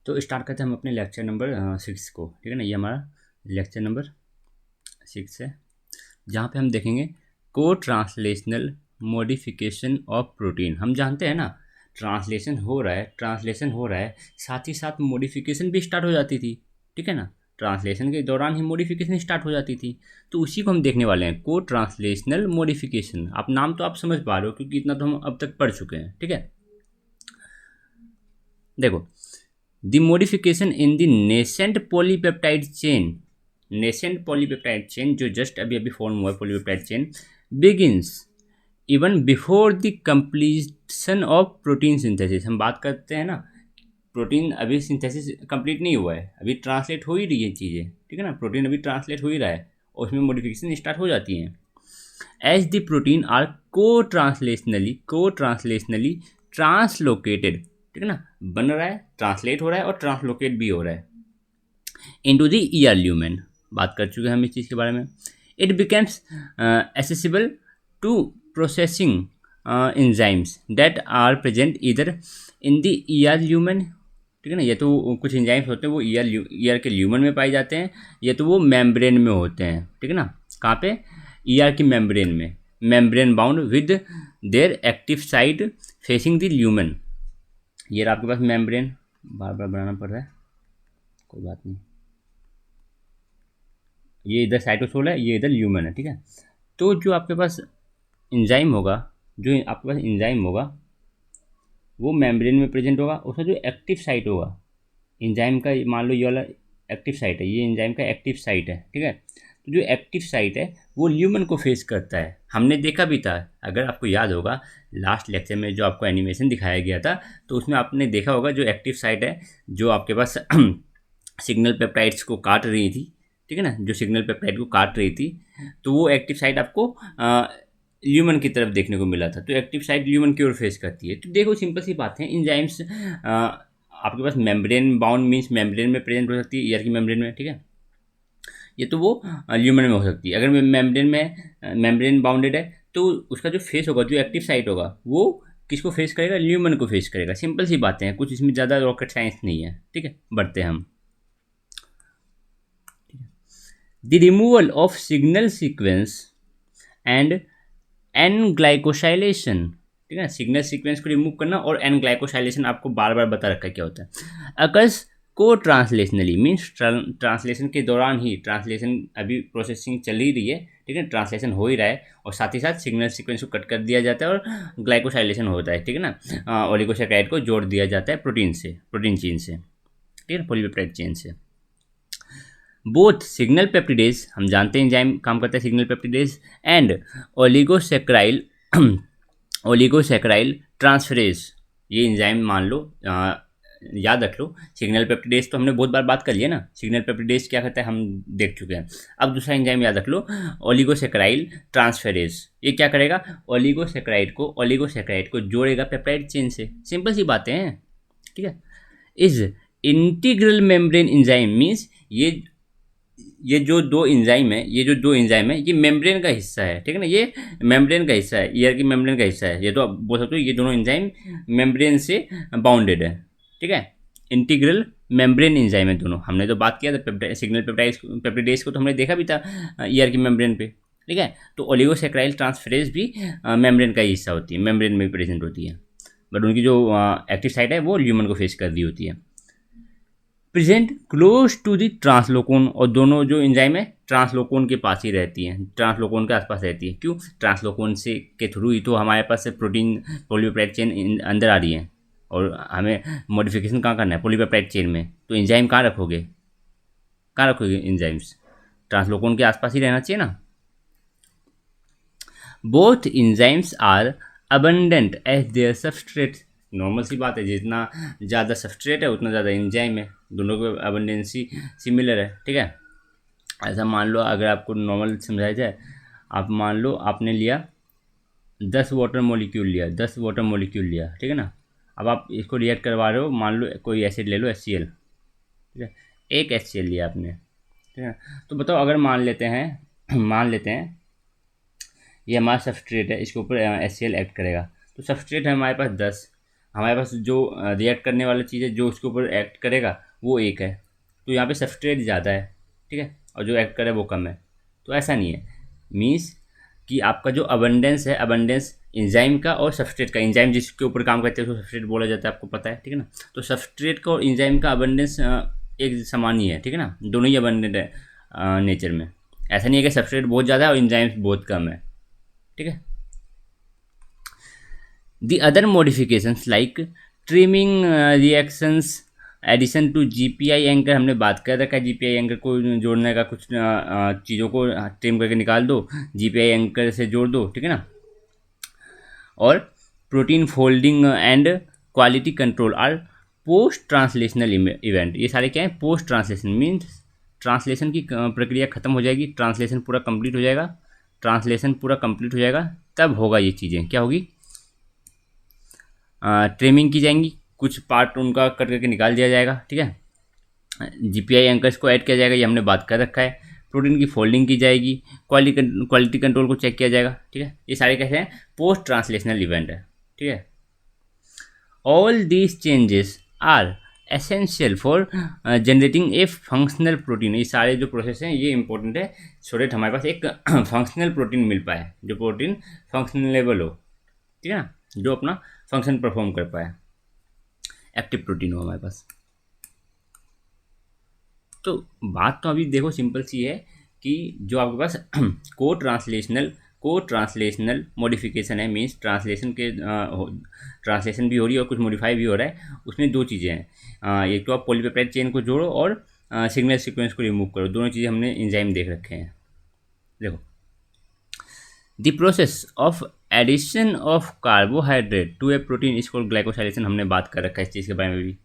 तो स्टार्ट करते हैं हम अपने लेक्चर नंबर 6 को। ठीक है ना, ये हमारा लेक्चर नंबर 6 है, जहाँ पे हम देखेंगे को ट्रांसलेशनल मॉडिफिकेशन ऑफ प्रोटीन। हम जानते हैं ना, ट्रांसलेशन हो रहा है, साथ ही साथ मॉडिफिकेशन भी स्टार्ट हो जाती थी। ठीक है ना, ट्रांसलेशन के दौरान ही मॉडिफिकेशन स्टार्ट हो जाती थी, तो उसी को हम देखने वाले हैं, को ट्रांसलेशनल मॉडिफिकेशन। आप नाम तो आप समझ पा रहे हो, क्योंकि इतना तो हम अब तक पढ़ चुके हैं। ठीक है, देखो, the modification in the nascent polypeptide chain जो जस्ट अभी अभी फॉर्म हुआ है, polypeptide chain begins even before the completion of protein synthesis. हम बात करते हैं ना, प्रोटीन अभी सिंथेसिस कंप्लीट नहीं हुआ है, अभी ट्रांसलेट हो ही रही है चीज़ें। ठीक है ना, प्रोटीन अभी ट्रांसलेट हो ही रहा है और उसमें मॉडिफिकेशन स्टार्ट हो जाती हैं। एज द प्रोटीन आर को ट्रांसलेशनली ट्रांसलोकेटेड। ठीक है ना, बन रहा है, ट्रांसलेट हो रहा है और ट्रांसलोकेट भी हो रहा है इनटू द ईआर ल्यूमेन। बात कर चुके हैं हम इस चीज़ के बारे में। It becomes accessible to processing enzymes that are present इधर इन द ईआर ल्यूमेन। ठीक है ना, ये तो कुछ एंजाइम्स होते हैं वो ईआर के ल्यूमन में पाए जाते हैं, या तो वो मेम्ब्रेन में होते हैं। ठीक है ना, कहाँ पे? ईआर की मेम्ब्रेन में, membrane bound with their active side facing the lumen. ये रहा आपके पास मेम्ब्रेन, बार बार बनाना पड़ रहा है, कोई बात नहीं। ये इधर साइटोसोल है, ये इधर ल्यूमन है। ठीक है, तो जो आपके पास एंजाइम होगा, वो मेम्ब्रेन में प्रेजेंट होगा। उसका जो एक्टिव साइट होगा एंजाइम का, मान लो ये वाला एक्टिव साइट है, ये एंजाइम का एक्टिव साइट है। ठीक है, तो जो एक्टिव साइट है वो ल्यूमन को फेस करता है। हमने देखा भी था, अगर आपको याद होगा लास्ट लेक्चर में जो आपको एनिमेशन दिखाया गया था, तो उसमें आपने देखा होगा जो एक्टिव साइट है जो आपके पास सिग्नल पेप्टाइड्स को काट रही थी। ठीक है ना, जो सिग्नल पेप्टाइड को काट रही थी, तो वो एक्टिव साइट आपको ल्यूमन की तरफ देखने को मिला था। तो एक्टिव साइट ल्यूमन की ओर फेस करती है। तो देखो, सिंपल सी बात है, एंजाइम्स आपके पास मेम्ब्रेन बाउंड मीन्स मेम्ब्रेन में प्रेजेंट हो सकती है, ईयर की मेम्ब्रेन में। ठीक है, ये तो वो ल्यूमन में हो सकती है। अगर मेम्ब्रेन बाउंडेड है, तो उसका जो फेस होगा, जो एक्टिव साइट होगा, वो किसको फेस करेगा? ल्यूमन को फेस करेगा। सिंपल सी बातें हैं, कुछ इसमें ज़्यादा रॉकेट साइंस नहीं है। ठीक है, बढ़ते हैं हम। The removal of signal sequence and N glycosylation. ठीक है, सिग्नल सीक्वेंस को रिमूव करना और एन ग्लाइकोसाइलेशन आपको बार बार बता रखा है क्या होता है। अकर्स को ट्रांसलेशनली मीन्स ट्रांसलेशन के दौरान ही, ट्रांसलेशन अभी प्रोसेसिंग चल ही रही है। ठीक है, ट्रांसलेशन हो ही रहा है और साथ ही साथ सिग्नल सीक्वेंस को कट कर दिया जाता है और ग्लाइकोसाइलेशन होता है। ठीक है ना, ओलिगोसैकेराइड को जोड़ दिया जाता है प्रोटीन चेन से। ठीक है, पॉलीपेप्टाइड चेन से। बोथ सिग्नल पेप्टिडेज, हम जानते हैं एंजाइम काम करता है सिग्नल पेप्टिडेज, एंड ओलिगोसैकेराइल ट्रांसफरेज। ये एंजाइम मान लो, याद रख लो, सिग्नल पेप्टिडेज तो हमने बहुत बार बात कर लिया ना, सिग्नल पेप्टिडेज क्या करता है हम देख चुके हैं। अब दूसरा एंजाइम याद रख लो, ओलिगोसैकेराइल ट्रांसफरेज। ये क्या करेगा? ओलिगोसैकेराइड को जोड़ेगा पेप्टाइड चेन से। सिंपल सी बातें हैं। ठीक है, is integral membrane enzyme means ये जो दो एंजाइम है, ये मेम्ब्रेन का हिस्सा है। ठीक है ना, ये मेम्ब्रेन का हिस्सा है, ईयर की मेम्ब्रेन का हिस्सा है। ये तो आप बोल सकते हो ये दोनों एंजाइम मेम्ब्रेन से बाउंडेड है। ठीक है, इंटीग्रल मेम्ब्रेन एंजाइम है दोनों। हमने तो बात किया था सिग्नल पेप्टिडेज को, तो हमने देखा भी था ईयर की मेम्ब्रेन पे। ठीक है, तो ओलिगोसैकेराइल ट्रांसफरेज भी मेम्ब्रेन का ही हिस्सा होती है, मेम्ब्रेन में प्रेजेंट होती है, बट उनकी जो एक्टिव साइट है वो ल्यूमन को फेस कर दी होती है। प्रेजेंट क्लोज टू द ट्रांसलोकोन, और दोनों जो एंजाइम है ट्रांसलोकोन के पास ही रहती हैं, ट्रांसलोकोन के आसपास रहती है। क्यों? ट्रांसलोकोन से के थ्रू ही तो हमारे पास प्रोटीन पॉलीपेप्टाइड चेन अंदर आ रही है, और हमें मॉडिफिकेशन कहाँ करना है? पॉलीपेप्टाइड चेन में। तो एंजाइम कहाँ रखोगे एंजाइम्स? ट्रांसलोकोन के आसपास ही रहना चाहिए ना। Both enzymes are abundant as their substrate. Normal सी बात है, जितना ज़्यादा सबस्ट्रेट है उतना ज़्यादा एंजाइम है, दोनों की अबंडेंसी सिमिलर है। ठीक है, ऐसा मान लो, अगर आपको नॉर्मल समझाया जाए, आप मान लो आपने लिया 10 वाटर मॉलिक्यूल लिया। ठीक है ना, अब आप इसको रिएक्ट करवा रहे हो, मान लो कोई एसिड ले लो, HCl। ठीक है, एक HCl लिया आपने। ठीक है, तो बताओ, अगर मान लेते हैं ये हमारा सबस्ट्रेट है, इसके ऊपर HCl एक्ट करेगा, तो सबस्ट्रेट है हमारे पास 10, हमारे पास जो रिएक्ट करने वाला चीज़ है, जो उसके ऊपर एक्ट करेगा वो एक है, तो यहाँ पे सबस्ट्रेट ज़्यादा है, ठीक है, और जो एक्ट करे वो कम है। तो ऐसा नहीं है, मीन्स कि आपका जो अबंडेंस है, अबंडेंस एंजाइम का और सबस्ट्रेट का, एंजाइम जिसके ऊपर काम करते हैं उसको सबस्ट्रेट बोला जाता है, आपको पता है, ठीक है ना। तो सबस्ट्रेट का और एंजाइम का अबंडेंस एक समान ही है, ठीक है ना, दोनों ही अबंडेंट है नेचर में। ऐसा नहीं है कि सबस्ट्रेट बहुत ज़्यादा है और एंजाइम्स बहुत कम है, ठीक है। The other modifications like trimming reactions, addition to GPI anchor, हमने बात कर रखा है जीपीआई एंकर को जोड़ने का, कुछ चीज़ों को ट्रिम करके निकाल दो, जीपीआई एंकर से जोड़ दो, ठीक है ना। और protein folding and quality control R post translational event. ये सारे क्या है, पोस्ट ट्रांसलेशन मीन्स ट्रांसलेशन की प्रक्रिया खत्म हो जाएगी, ट्रांसलेशन पूरा कंप्लीट हो जाएगा, ट्रांसलेशन पूरा कंप्लीट हो जाएगा तब होगा ये चीज़ें, क्या होगी, ट्रिमिंग की जाएंगी, कुछ पार्ट उनका कट करके निकाल दिया जाएगा, ठीक है। जीपीआई एंकर्स को ऐड किया जाएगा, ये हमने बात कर रखा है। प्रोटीन की फोल्डिंग की जाएगी, क्वालिटी कंट्रोल को चेक किया जाएगा, ठीक है। ये सारे कैसे हैं, पोस्ट ट्रांसलेशनल इवेंट है, ठीक है। All these changes are essential for generating a functional protein. ये सारे जो प्रोसेस हैं ये इंपॉर्टेंट है, सो दैट हमारे पास एक फंक्शनल प्रोटीन मिल पाए, जो प्रोटीन फंक्शनलेबल हो, ठीक है ना, जो अपना फंक्शन परफॉर्म कर पाए, एक्टिव प्रोटीन हो हमारे पास। तो बात तो अभी देखो सिंपल सी है कि जो आपके पास को ट्रांसलेशनल मॉडिफिकेशन है, मीन्स ट्रांसलेशन के ट्रांसलेशन भी हो रही है और कुछ मॉडिफाई भी हो रहा है। उसमें दो चीज़ें हैं, एक तो आप पॉलीपेप्टाइड चेन को जोड़ो और सिग्नल सीक्वेंस को रिमूव करो, दोनों चीज़ें हमने एंजाइम देख रखे हैं। देखो, the process of addition of carbohydrate to a protein is called glycosylation, हमने बात कर रखा है इस चीज़ के बारे में भी।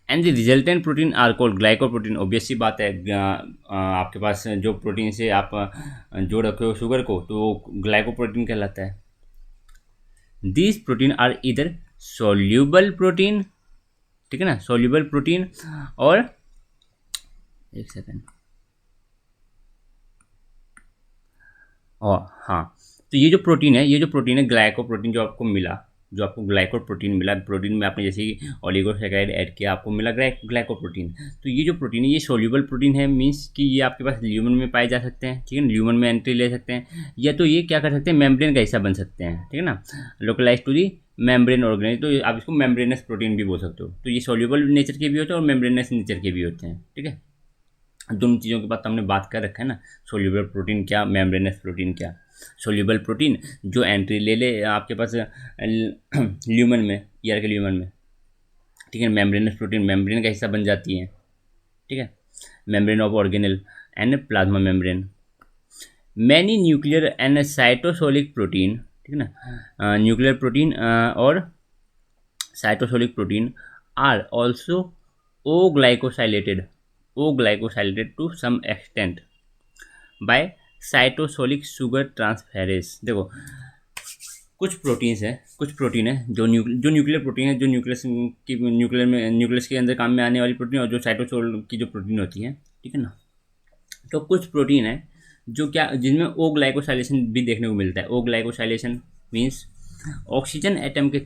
And the resultant protein are called glycoprotein. Obvious सी बात है, आपके पास जो प्रोटीन से आप जोड़ रखे हो शुगर को, तो वो ग्लाइकोप्रोटीन कहलाता है। दीज प्रोटीन आर इधर सोल्यूबल प्रोटीन, ठीक है ना, सोल्यूबल प्रोटीन, और एक सेकेंड, और हाँ, तो ये जो प्रोटीन है ग्लाइकोप्रोटीन, जो आपको मिला, जो आपको ग्लाइकोप्रोटीन मिला, प्रोटीन में आपने जैसे कि ओलिगोसैकेराइड ऐड किया, आपको मिला ग्लाइकोप्रोटीन। तो ये जो प्रोटीन है ये सोल्यूबल प्रोटीन है, मीन्स कि ये आपके पास ल्यूमन में पाए जा सकते हैं, ठीक है, ल्यूमन में एंट्री ले सकते हैं, या तो ये क्या कर सकते हैं, मेम्ब्रेन का हिस्सा बन सकते हैं, ठीक है ना, localise to the membrane organelles, तो आप इसको मेम्ब्रेनस प्रोटीन भी बोल सकते हो। तो ये सोल्यूबल नेचर के भी होते हैं और मेम्ब्रेनस नेचर के भी होते हैं, ठीक है। दोनों चीज़ों के बाद तो हमने बात कर रखा है ना, सोल्यूबल प्रोटीन क्या, मेम्ब्रेनस प्रोटीन क्या। सोल्यूबल प्रोटीन जो एंट्री ले ले आपके पास ल्यूमन में, ईआर के ल्यूमन में, ठीक है। मेम्ब्रेनस प्रोटीन मेम्ब्रेन का हिस्सा बन जाती है, ठीक है, membrane of organelle and plasma membrane. Many nuclear and cytosolic protein, ठीक है ना, न्यूक्लियर प्रोटीन और cytosolic protein are also O glycosylated to some extent by cytosolic sugar transferase. देखो, कुछ प्रोटीन है जो न्यूक्लियर प्रोटीन है, जो न्यूक्लियस के अंदर काम में आने वाली प्रोटीन, और जो साइटोसोल की जो प्रोटीन होती है, ठीक है ना। तो कुछ प्रोटीन है जो क्या, जिनमें ओग्लाइकोसाइलेशन भी देखने को मिलता है। ओग्लाइकोसाइलेशन मीन्स ऑक्सीजन एटम के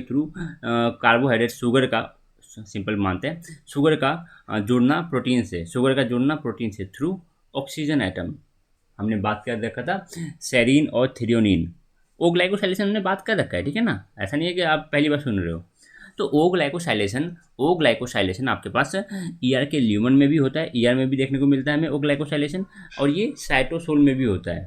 थ्रू कार्बोहाइड्रेट, शुगर का, सिंपल मानते हैं, शुगर का जुड़ना प्रोटीन से थ्रू ऑक्सीजन एटम। हमने बात कर रखा था सेरीन और थ्रियोनिन, ओग्लाइकोसाइलेशन हमने बात कर रखा है, ठीक है ना, ऐसा नहीं है कि आप पहली बार सुन रहे हो। तो ओग्लाइकोसाइलेशन आपके पास ईआर के ल्यूमन में भी होता है, ईआर में भी देखने को मिलता है हमें ओग्लाइकोसाइलेशन, और ये साइटोसोल में भी होता है,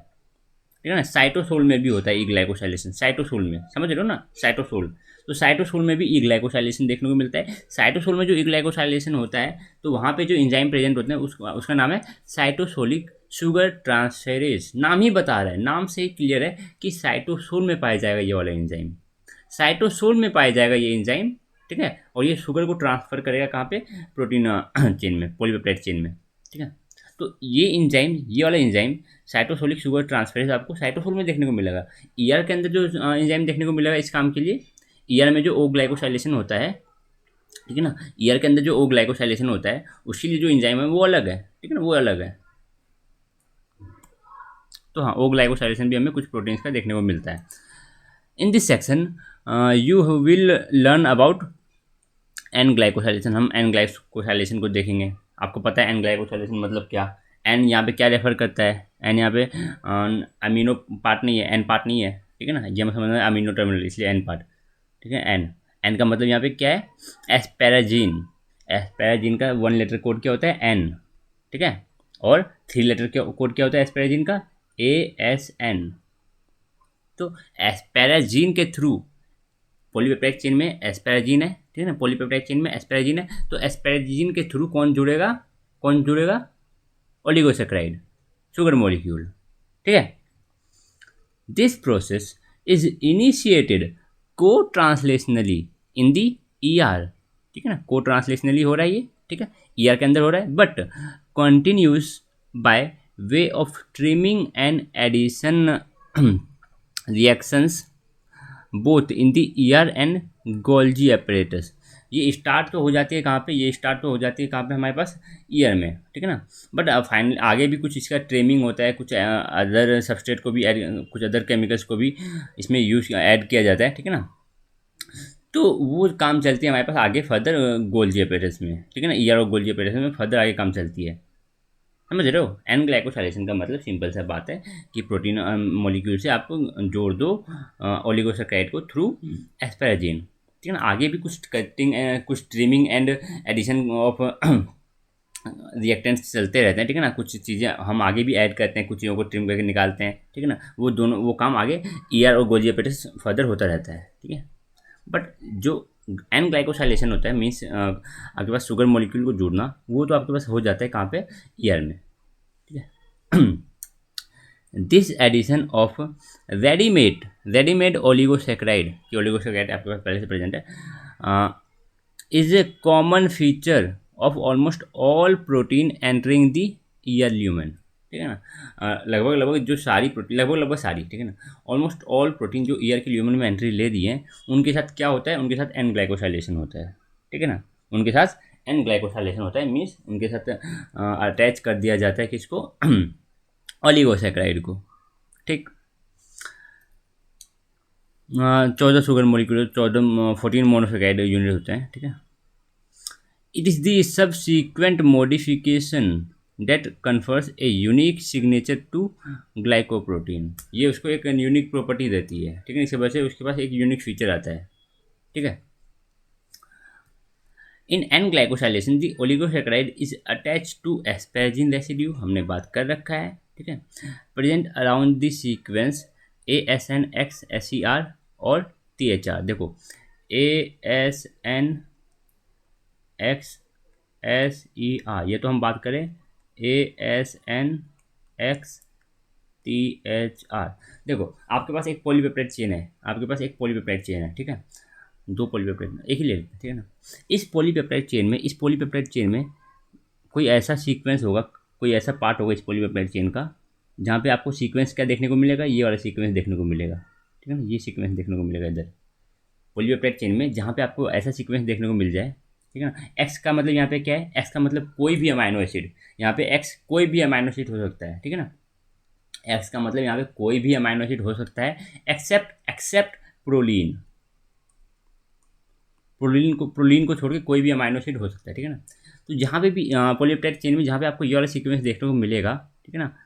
ठीक है ना, साइटोसोल में भी होता है ई ग्लाइकोसाइलेशन, साइटोसोल में, समझ रहे हो ना, साइटोसोल। तो साइटोसोल में भी ई ग्लाइकोसाइलेशन देखने को मिलता है। साइटोसोल में जो ई ग्लाइकोसाइलेशन होता है, तो वहाँ पे जो एंजाइम प्रेजेंट होते हैं उसका नाम है साइटोसोलिक शुगर ट्रांसफेरेज। नाम ही बता रहा है, नाम से ही क्लियर है कि साइटोसोल में पाया जाएगा ये वाला एंजाइम, साइटोसोल में पाया जाएगा ये एंजाइम, ठीक है। और ये शुगर को ट्रांसफर करेगा कहाँ पे, प्रोटीन चेन में, पॉलीपेप्टाइड चेन में, ठीक है। तो ये वाला एंजाइम साइटोसोलिक शुगर ट्रांसफेरेज आपको साइटोसोल में देखने को मिलेगा। ईआर के अंदर जो एंजाइम देखने को मिलेगा इस काम के लिए, ईआर में जो ओग्लाइकोसाइलेशन होता है, ठीक है ना, ईआर के अंदर जो ओग्लाइकोसाइलेशन होता है उसके लिए जो एंजाइम है वो अलग है, ठीक है ना, वो अलग है। तो हाँ, ओग्लाइकोसाइलेशन भी हमें कुछ प्रोटीन्स का देखने को मिलता है। In this section you will learn about an glycosylation. हम एन ग्लाइकोसाइलेशन को देखेंगे। आपको पता है एन ग्लाइकोसाइलेशन मतलब क्या? एन यहाँ पे क्या रेफर करता है? एन यहाँ पे अमीनो पार्ट नहीं है, एन पार्ट नहीं है, ठीक है ना। ये हम समझ रहे हैं अमीनो टर्मिनल, इसलिए एन पार्ट, ठीक है। एन एन का मतलब यहाँ पे क्या है? एस्पेराजीन। एस्पेराजीन का 1 लेटर कोड क्या होता है? एन, ठीक है। और 3 लेटर कोड क्या होता है एस्पेराजीन का? ASN। तो एस्पेराजीन के थ्रू पॉलीपेप्टाइड चेन में एस्पेराजीन है, ठीक है ना। पॉलीपेप्टाइड चेन में एस्पेराजीन है, तो एस्पेराजीन के थ्रू कौन जुड़ेगा? कौन जुड़ेगा? ओलिगोसेक्राइड, शुगर मॉलिक्यूल, ठीक है। दिस प्रोसेस इज इनिशिएटेड को ट्रांसलेशनली इन दी ER, ठीक है ना। को ट्रांसलेशनली हो रहा है ये, ठीक है, ER के अंदर हो रहा है, but continues by way of trimming and addition reactions both in the ER and Golgi apparatus. ये स्टार्ट तो हो जाती है कहाँ पे? ये स्टार्ट तो हो जाती है कहाँ पे? हमारे पास ईयर में, ठीक है ना। बट फाइनल आगे भी कुछ इसका ट्रेमिंग होता है, कुछ अदर सबस्ट्रेट को भी ऐड, कुछ अदर केमिकल्स को भी इसमें यूज ऐड किया जाता है, ठीक है ना। तो वो काम चलती है हमारे पास आगे फर्दर गोल्जी एपरेटस में, ठीक है ना। ईयर और गोल्जी एपरेटस में फर्दर आगे काम चलती है, समझ रहे हो। एन ग्लाइकोसाइलेशन का मतलब सिंपल सा बात है कि प्रोटीन मॉलिक्यूल से आपको जोड़ दो ओलिगोसैकेराइड को थ्रू एस्पेराजीन, ठीक है ना। आगे भी कुछ कटिंग, कुछ trimming and addition of reactants चलते रहते हैं, ठीक है ना। कुछ चीज़ें हम आगे भी ऐड करते हैं, कुछ चीज़ों को ट्रिम करके निकालते हैं, ठीक है ना। वो दोनों वो काम आगे ER और गोल्जी एपरेटस फर्दर होता रहता है, ठीक है। बट जो एन ग्लाइकोसाइलेशन होता है मीन्स आपके पास शुगर मॉलिक्यूल को जोड़ना, वो तो आपके पास हो जाता है कहाँ पे? ER में, ठीक है। This addition of readymade oligosaccharide, कि ओलिगोसेक्राइड आपके पास पहले से प्रेजेंट है, is a common feature of almost all protein entering the ER lumen, ठीक है ना। लगभग जो सारी प्रोटीन, लगभग सारी, ठीक है ना, ऑलमोस्ट ऑल प्रोटीन जो ईयर के ल्यूमेन में एंट्री ले रही है, उनके साथ क्या होता है? उनके साथ एन ग्लाइकोसाइलेशन होता है, ठीक है ना। उनके साथ एन ग्लाइकोसाइलेशन होता है, मीन्स उनके साथ अटैच कर दिया जाता है किसको? ओलिगोसेक्राइड को, ठीक। 14 शुगर मॉलिक्यूल, 14 मोनोसेक्राइड यूनिट होते हैं, ठीक है। It is the subsequent modification that confers a unique signature to glycoprotein. ये उसको एक यूनिक प्रॉपर्टी देती है, ठीक है। इसके वजह से उसके पास एक यूनिक फीचर आता है, ठीक है। In N glycosylation the oligosaccharide is attach to asparagine residue, हमने बात कर रखा है, ठीक है। Present around the sequence ASN X SER और THR। देखो ASN X SER, ये तो हम बात करें ASN X THR। देखो आपके पास एक पॉलीपेप्टाइड चेन है, आपके पास एक पॉलीपेप्टाइड चेन है, ठीक है। 2 पॉलीपेप्टाइड, एक ही ले लेते हैं, ठीक है ना। इस पॉलीपेप्टाइड चेन में कोई ऐसा सीक्वेंस होगा, कोई ऐसा पार्ट होगा इस पॉलीपेप्टाइड चेन का, जहाँ पे आपको सीक्वेंस क्या देखने को मिलेगा? ये वाला सीक्वेंस देखने को मिलेगा, ठीक है ना। ये सीक्वेंस देखने को मिलेगा इधर पॉलीपेप्टाइड चेन में, जहाँ पे आपको ऐसा सीक्वेंस देखने को मिल जाए, ठीक है ना। एक्स का मतलब यहाँ पे क्या है? एक्स का मतलब कोई भी अमाइनो एसिड, यहाँ पे एक्स कोई भी अमाइनो एसिड हो सकता है, ठीक है ना। एक्स का मतलब यहाँ पे कोई भी अमाइनो एसिड हो सकता है एक्सेप्ट प्रोलीन। प्रोलीन को छोड़ के कोई भी अमाइनो एसिड हो सकता है, ठीक है ना। तो जहाँ पे भी पॉलीपेप्टाइड चेन में जहाँ पे आपको ये वाला सीक्वेंस देखने को मिलेगा, ठीक है ना,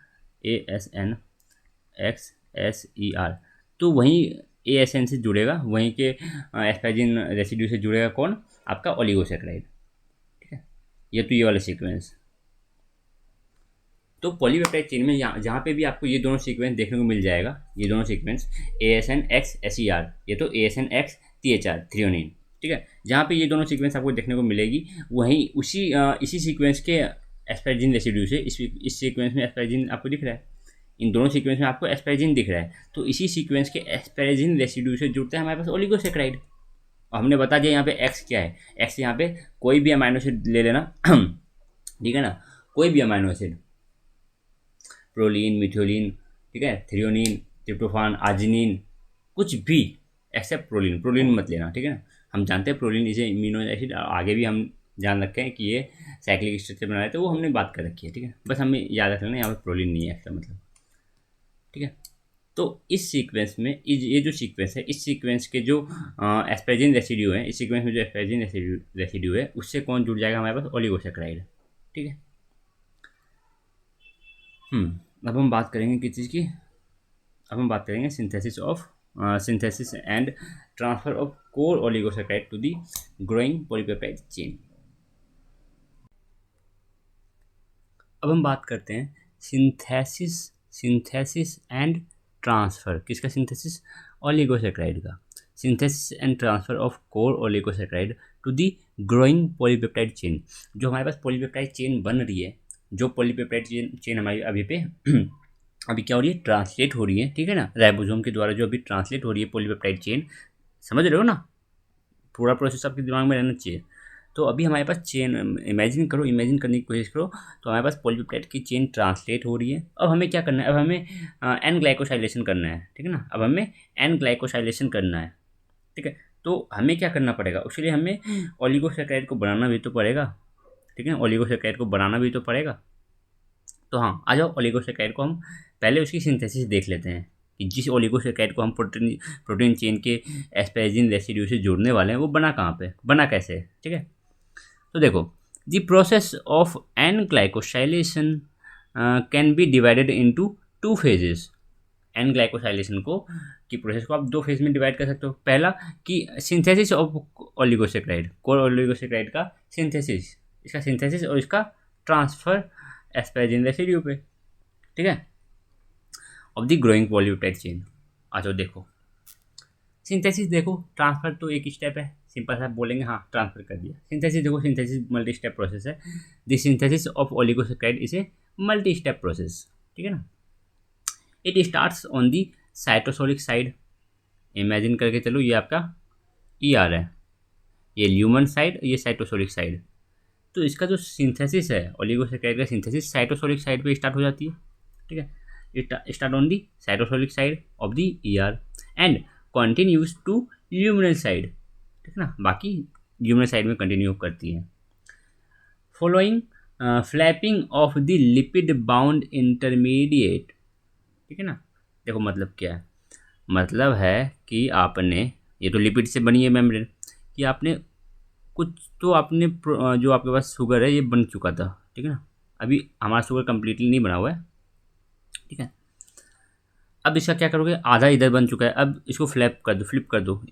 ASN X SER, तो वहीं ASN से जुड़ेगा, वहीं के एस्पेराजिन रेसिड्यू से जुड़ेगा कौन? आपका ओलिगोसेक्राइड, ठीक है। ये तो ये वाला सीक्वेंस। तो पॉलीपेप्टाइड चेन में जहाँ पे भी आपको ये दोनों सीक्वेंस देखने को मिल जाएगा, ये दोनों सीक्वेंस ASN X SER, ये तो ASN X THR थ्रियोनिन, ठीक है। जहाँ पे ये दोनों सीक्वेंस आपको देखने को मिलेगी, वहीं इसी सीक्वेंस के एस्पेराजिन रेसिड्यू से इस सीक्वेंस में एस्पेराजिन आपको दिख रहा है, इन दोनों सीक्वेंस में आपको एस्पेराजिन दिख रहा है, तो इसी सीक्वेंस के एस्पेराजिन रेसिड्यू से जुड़ता है हमारे पास ओलिगोसेक्राइड। और हमने बता दिया यहाँ पे एक्स क्या है। एक्स यहाँ पे कोई भी अमाइनो एसिड ले लेना, ठीक है ना, कोई भी अमाइनो एसिड, प्रोलीन, मिथोलिन, ठीक है, थ्रियोनिन, ट्रिप्टोफान, आर्जिनिन, कुछ भी एक्सेप्ट प्रोलीन मत लेना, ठीक है ना। हम जानते हैं प्रोलीन इसे इम्यूनो एसिड, आगे भी हम जान रखे हैं कि ये साइक्लिक स्ट्रक्चर बना रहे थे, वो हमने बात कर रखी है, ठीक है। बस हमें याद रख लेना यहाँ पर प्रोलीन नहीं है एक्स्ट्रा मतलब, ठीक है। तो इस सीक्वेंस में ये जो सीक्वेंस है, इस सीक्वेंस के जो एस्पेरिन रेसिड्यू है, इस सीक्वेंस में जो एस्पेरिन रेसिड्यू है उससे कौन जुड़ जाएगा हमारे पास, ओलिगोसैकेराइड। ठीक है। अब हम बात करेंगे किस चीज़ की, अब हम बात करेंगे synthesis and transfer of core oligosaccharide to the growing polypeptide chain. अब हम बात करते हैं सिंथेसिस एंड ट्रांसफर, किसका सिंथेसिस, ओलिगोसैकेराइड का। Synthesis and transfer of core oligosaccharide to the growing polypeptide chain. जो हमारे पास पॉलीपेप्टाइड चेन बन रही है, जो पॉलीपेप्टाइड चेन हमारी अभी पे अभी क्या हो रही है, ट्रांसलेट हो रही है, ठीक है ना, राइबोसोम के द्वारा जो अभी ट्रांसलेट हो रही है पॉलीपेप्टाइड चेन, समझ रहे हो ना, पूरा प्रोसेस आपके दिमाग में रहना चाहिए। तो अभी हमारे पास चेन, इमेजिन करने की कोशिश करो, तो हमारे पास पॉलीपेप्टाइड की चेन ट्रांसलेट हो रही है। अब हमें क्या करना है, अब हमें एन ग्लाइकोसाइलेशन करना है, ठीक है ना, अब हमें एन ग्लाइकोसाइलेशन करना है, ठीक है। तो हमें क्या करना पड़ेगा, उसके लिए हमें ओलिगोसैकेराइड को बनाना भी तो पड़ेगा, ठीक है, ओलिगोसैकेराइड को बनाना भी तो पड़ेगा। तो हाँ, आ जाओ, ओलिगोसैकेराइड को हम पहले उसकी सिंथेसिस देख लेते हैं कि जिस ओलिगोसैकेराइड को हम प्रोटीन चेन के एस्पेरिन रेसिड्यू से जोड़ने वाले हैं वो बना कहाँ पे, बना कैसे है, ठीक है। तो देखो, the process of N glycosylation can be divided into 2 phases. N glycosylation को की प्रोसेस को आप 2 फेज में डिवाइड कर सकते हो। पहला कि synthesis of oligosaccharide, core oligosaccharide का सिंथेसिस, इसका सिंथेसिस और इसका ट्रांसफर एस्पेरिन रेसिड्यू पे, ठीक है, of the growing polypeptide chain. आ जाओ देखो, सिंथेसिस देखो, ट्रांसफर तो एक स्टेप है, सिंपल सा बोलेंगे हाँ ट्रांसफर कर दिया। सिंथेसिस देखो, सिंथेसिस मल्टी स्टेप प्रोसेस है। The synthesis of oligosaccharide is a multi step process, ठीक है ना। It starts on the cytosolic side, imagine करके चलो, ये आपका ER है, ये ल्यूमन साइड, ये साइटोसोलिक साइड। तो इसका जो सिंथेसिस है, ओलिगोसैकेराइड का सिंथेसिस साइटोसोलिक साइड पे स्टार्ट हो जाती है, ठीक है, start on the cytosolic side of the ER and continues to luminal side, ठीक है ना, बाकी ल्यूमिनल साइड में कंटिन्यू करती है। Following flapping of the lipid bound intermediate, ठीक है ना। देखो मतलब क्या है, मतलब है कि आपने, ये तो लिपिड से बनी है मेम्ब्रेन, कि आपने कुछ तो आपने जो आपके पास शुगर है ये बन चुका था, ठीक है ना, अभी हमारा शुगर कम्प्लीटली नहीं बना हुआ है, ठीक है। अब इसका क्या करोगे, आधा इधर बन चुका है, अब इसको फ्लिप कर दो।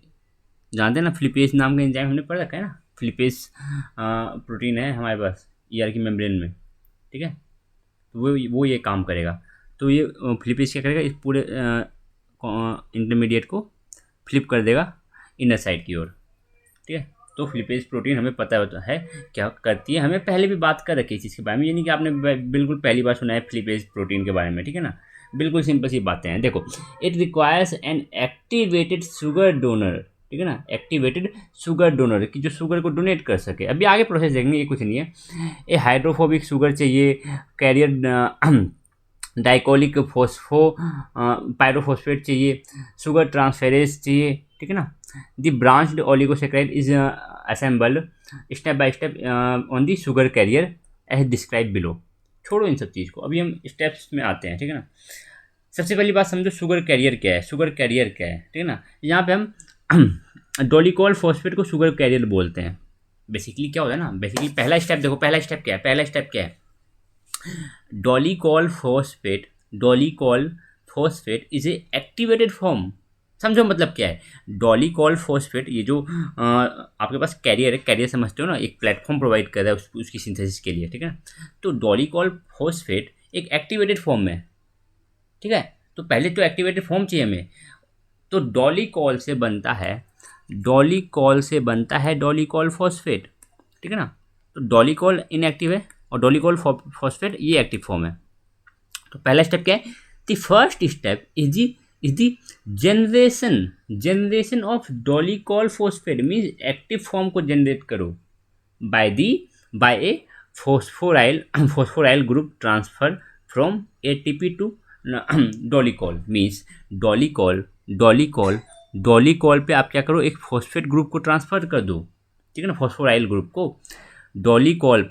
जानते हैं ना, फ्लिपेज नाम का एंजाइम हमने पढ़ रखा है ना, फ्लिपेज प्रोटीन है हमारे पास ER की मेम्ब्रेन में, ठीक है। तो वो ये काम करेगा। तो ये फ्लिपेज क्या करेगा, इस पूरे इंटरमीडिएट को फ्लिप कर देगा इनर साइड की ओर, ठीक है। तो फ्लिपेज प्रोटीन हमें पता होता है क्या करती है, हमें पहले भी बात कर रखी है इस चीज़ के बारे में, ये नहीं कि आपने बिल्कुल पहली बार सुना है फ्लिपेज प्रोटीन के बारे में, ठीक है ना, बिल्कुल सिंपल सी बातें हैं। देखो, it requires N activated sugar donor, ठीक है ना, एक्टिवेटेड शुगर डोनर की जो शुगर को डोनेट कर सके। अभी आगे प्रोसेस देखेंगे, ये कुछ नहीं है। ये हाइड्रोफोबिक शुगर चाहिए, कैरियर डाइकोलिक फोस्फो पायरोफोस्फेट चाहिए, शुगर ट्रांसफेरेज चाहिए, ठीक है ना। The branched oligosaccharide is assembled step by step on the sugar carrier as describe below. छोड़ो इन सब चीज़ को, अभी हम स्टेप्स में आते हैं, ठीक है ना। सबसे पहली बात समझो, शुगर कैरियर क्या है, शुगर कैरियर क्या है, ठीक है ना। यहाँ पे हम डोलिकोल फॉस्फेट को शुगर कैरियर बोलते हैं। बेसिकली क्या होता है ना, बेसिकली पहला स्टेप देखो, पहला स्टेप क्या है, dolichol phosphate is a activated form. समझो मतलब क्या है, डोलिकोल फॉस्फेट, ये जो आपके पास कैरियर है, कैरियर समझते हो ना, एक प्लेटफॉर्म प्रोवाइड कर रहा है उसकी सिंथेसिस के लिए, ठीक है। तो डोलिकोल फॉस्फेट एक एक्टिवेटेड फॉर्म में, ठीक है। तो पहले तो एक्टिवेटेड फॉर्म चाहिए हमें, तो डोलिकोल से बनता है डोलिकोल फॉस्फेट, ठीक है ना। तो डोलिकोल इनएक्टिव है और डोलिकोल फॉस्फेट ये एक्टिव फॉर्म है। तो पहला स्टेप क्या है, the first step is the generation of dolichol phosphate, means active form को जनरेट करो by a phosphoryl group transfer from ATP to dolichol. Means dolichol पे आप क्या करो, एक फॉस्फेट ग्रुप को ट्रांसफर कर दो, ठीक है ना, फॉस्फोराइल ग्रुप को। डोलिकोल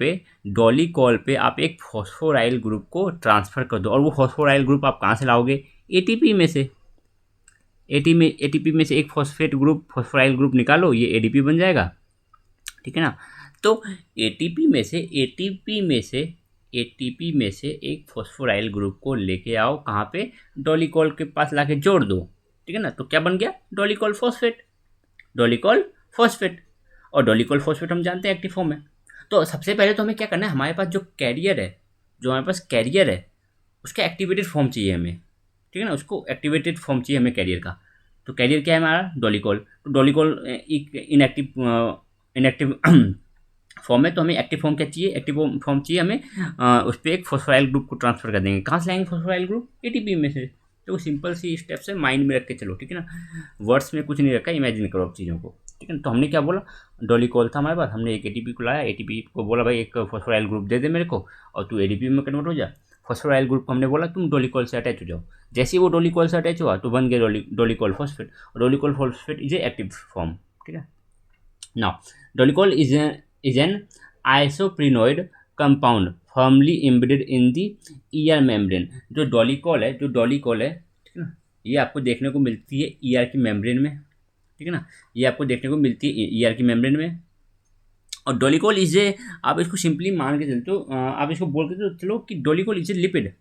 पे आप एक फॉस्फोराइल ग्रुप को ट्रांसफ़र कर दो, और वो फॉस्फोराइल ग्रुप आप कहाँ से लाओगे, ATP में से, एटीपी में से एक फॉस्फेट ग्रुप, फॉस्फोराइल ग्रुप निकालो, ये एडीपी बन जाएगा, ठीक है ना। तो एटीपी में से एक फॉस्फोराइल ग्रुप को लेके आओ कहाँ पे, डोलिकॉल के पास लाके जोड़ दो, ठीक है ना। तो क्या बन गया, डोलिकॉल फॉस्फेट, डोलिकॉल फॉस्फेट। और डोलिकॉल फॉस्फेट हम जानते हैं एक्टिव फॉर्म है। तो सबसे पहले तो हमें क्या करना है, हमारे पास जो कैरियर है, उसका एक्टिवेटेड फॉर्म चाहिए हमें, ठीक है ना। उसको एक्टिवेटेड फॉर्म चाहिए हमें कैरियर का। तो कैरियर क्या है हमारा, डोलिकॉल। तो डोलिकॉल एक इनएक्टिव फॉर्म है, तो हमें एक्टिव फॉर्म क्या चाहिए, एक्टिव फॉर्म चाहिए हमें। उस पर एक फॉस्फोराइल ग्रुप को ट्रांसफर कर देंगे, कहाँ से लाएंगे फॉस्फोराइल ग्रुप, एटीपी में से। तो सिंपल सी स्टेप्स है, माइंड में रख के चलो, ठीक है ना। वर्ड्स में कुछ नहीं रखा, इमेजिन करो अब चीज़ों को, ठीक है ना। तो हमने क्या बोला, डोलिकॉल था हमारे पास, हमने एक एटीपी को लाया, एटीपी को बोला भाई एक फॉस्फोराइल ग्रुप दे दे मेरे को, और तू एडीपी में कन्वर्ट हो जा। फॉस्फोराइल ग्रुप को हमने बोला तुम डोलिकॉल से अटैच हो जाओ। जैसे ही वो डोलिकॉल से अटैच हुआ तो बन गया dolichol phosphate. Dolichol phosphate is a active form, ठीक है। Now dolichol is an isoprenoid compound firmly embedded in the ER membrane. जो डोलिकॉल है, ठीक है ना, ये आपको देखने को मिलती है ईआर की मेम्ब्रेन में, ठीक है ना। ये आपको देखने को मिलती है ईआर की मेम्ब्रेन में। और डोलिकॉल इज ए, आप इसको सिंपली मान के चलते हो, आप इसको बोल के चलो कि dolichol is a lipid,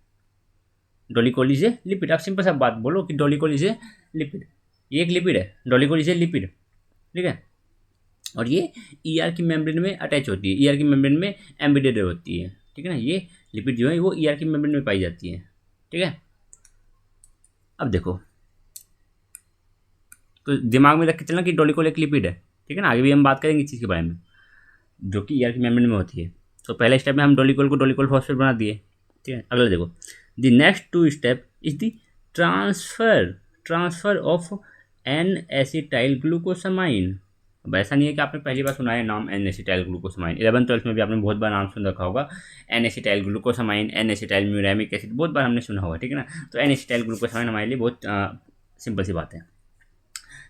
dolichol is a lipid. आप सिंपल सा बात बोलो कि डोलिकॉल इज ए लिपिड, ये एक लिपिड है, डोलिकॉल इज ए लिपिड, ठीक है। और ये ईआर की मेम्ब्रेन में अटैच होती है, ईआर की मेम्ब्रेन में एम्बेडेड होती है, ठीक है ना। ये लिपिड जो है वो ईआर की मेम्ब्रेन में पाई जाती है, ठीक है। अब देखो, तो दिमाग में रख के चलना कि डोलिकॉल एक लिपिड है, ठीक है ना। आगे भी हम बात करेंगे इस चीज़ के बारे में, जो कि ईआर की मेम्ब्रेन में होती है। तो पहले स्टेप में हम डोलिकॉल को डोलिकॉल फॉस्फेट बना दिए, ठीक है। अगला देखो, the next two step is the transfer of N acetyl glucosamine. अब ऐसा नहीं है कि आपने पहली बार सुना है नाम एन एसिटाइल ग्लूकोसामाइन, 11th-12th में भी आपने बहुत बार नाम सुन रखा होगा, N acetyl glucosamine, N acetyl muramic acid, बहुत बार हमने सुना होगा, ठीक है ना। तो एन एसिटाइल ग्लूकोसामाइन हमारे लिए बहुत सिंपल सी बात है।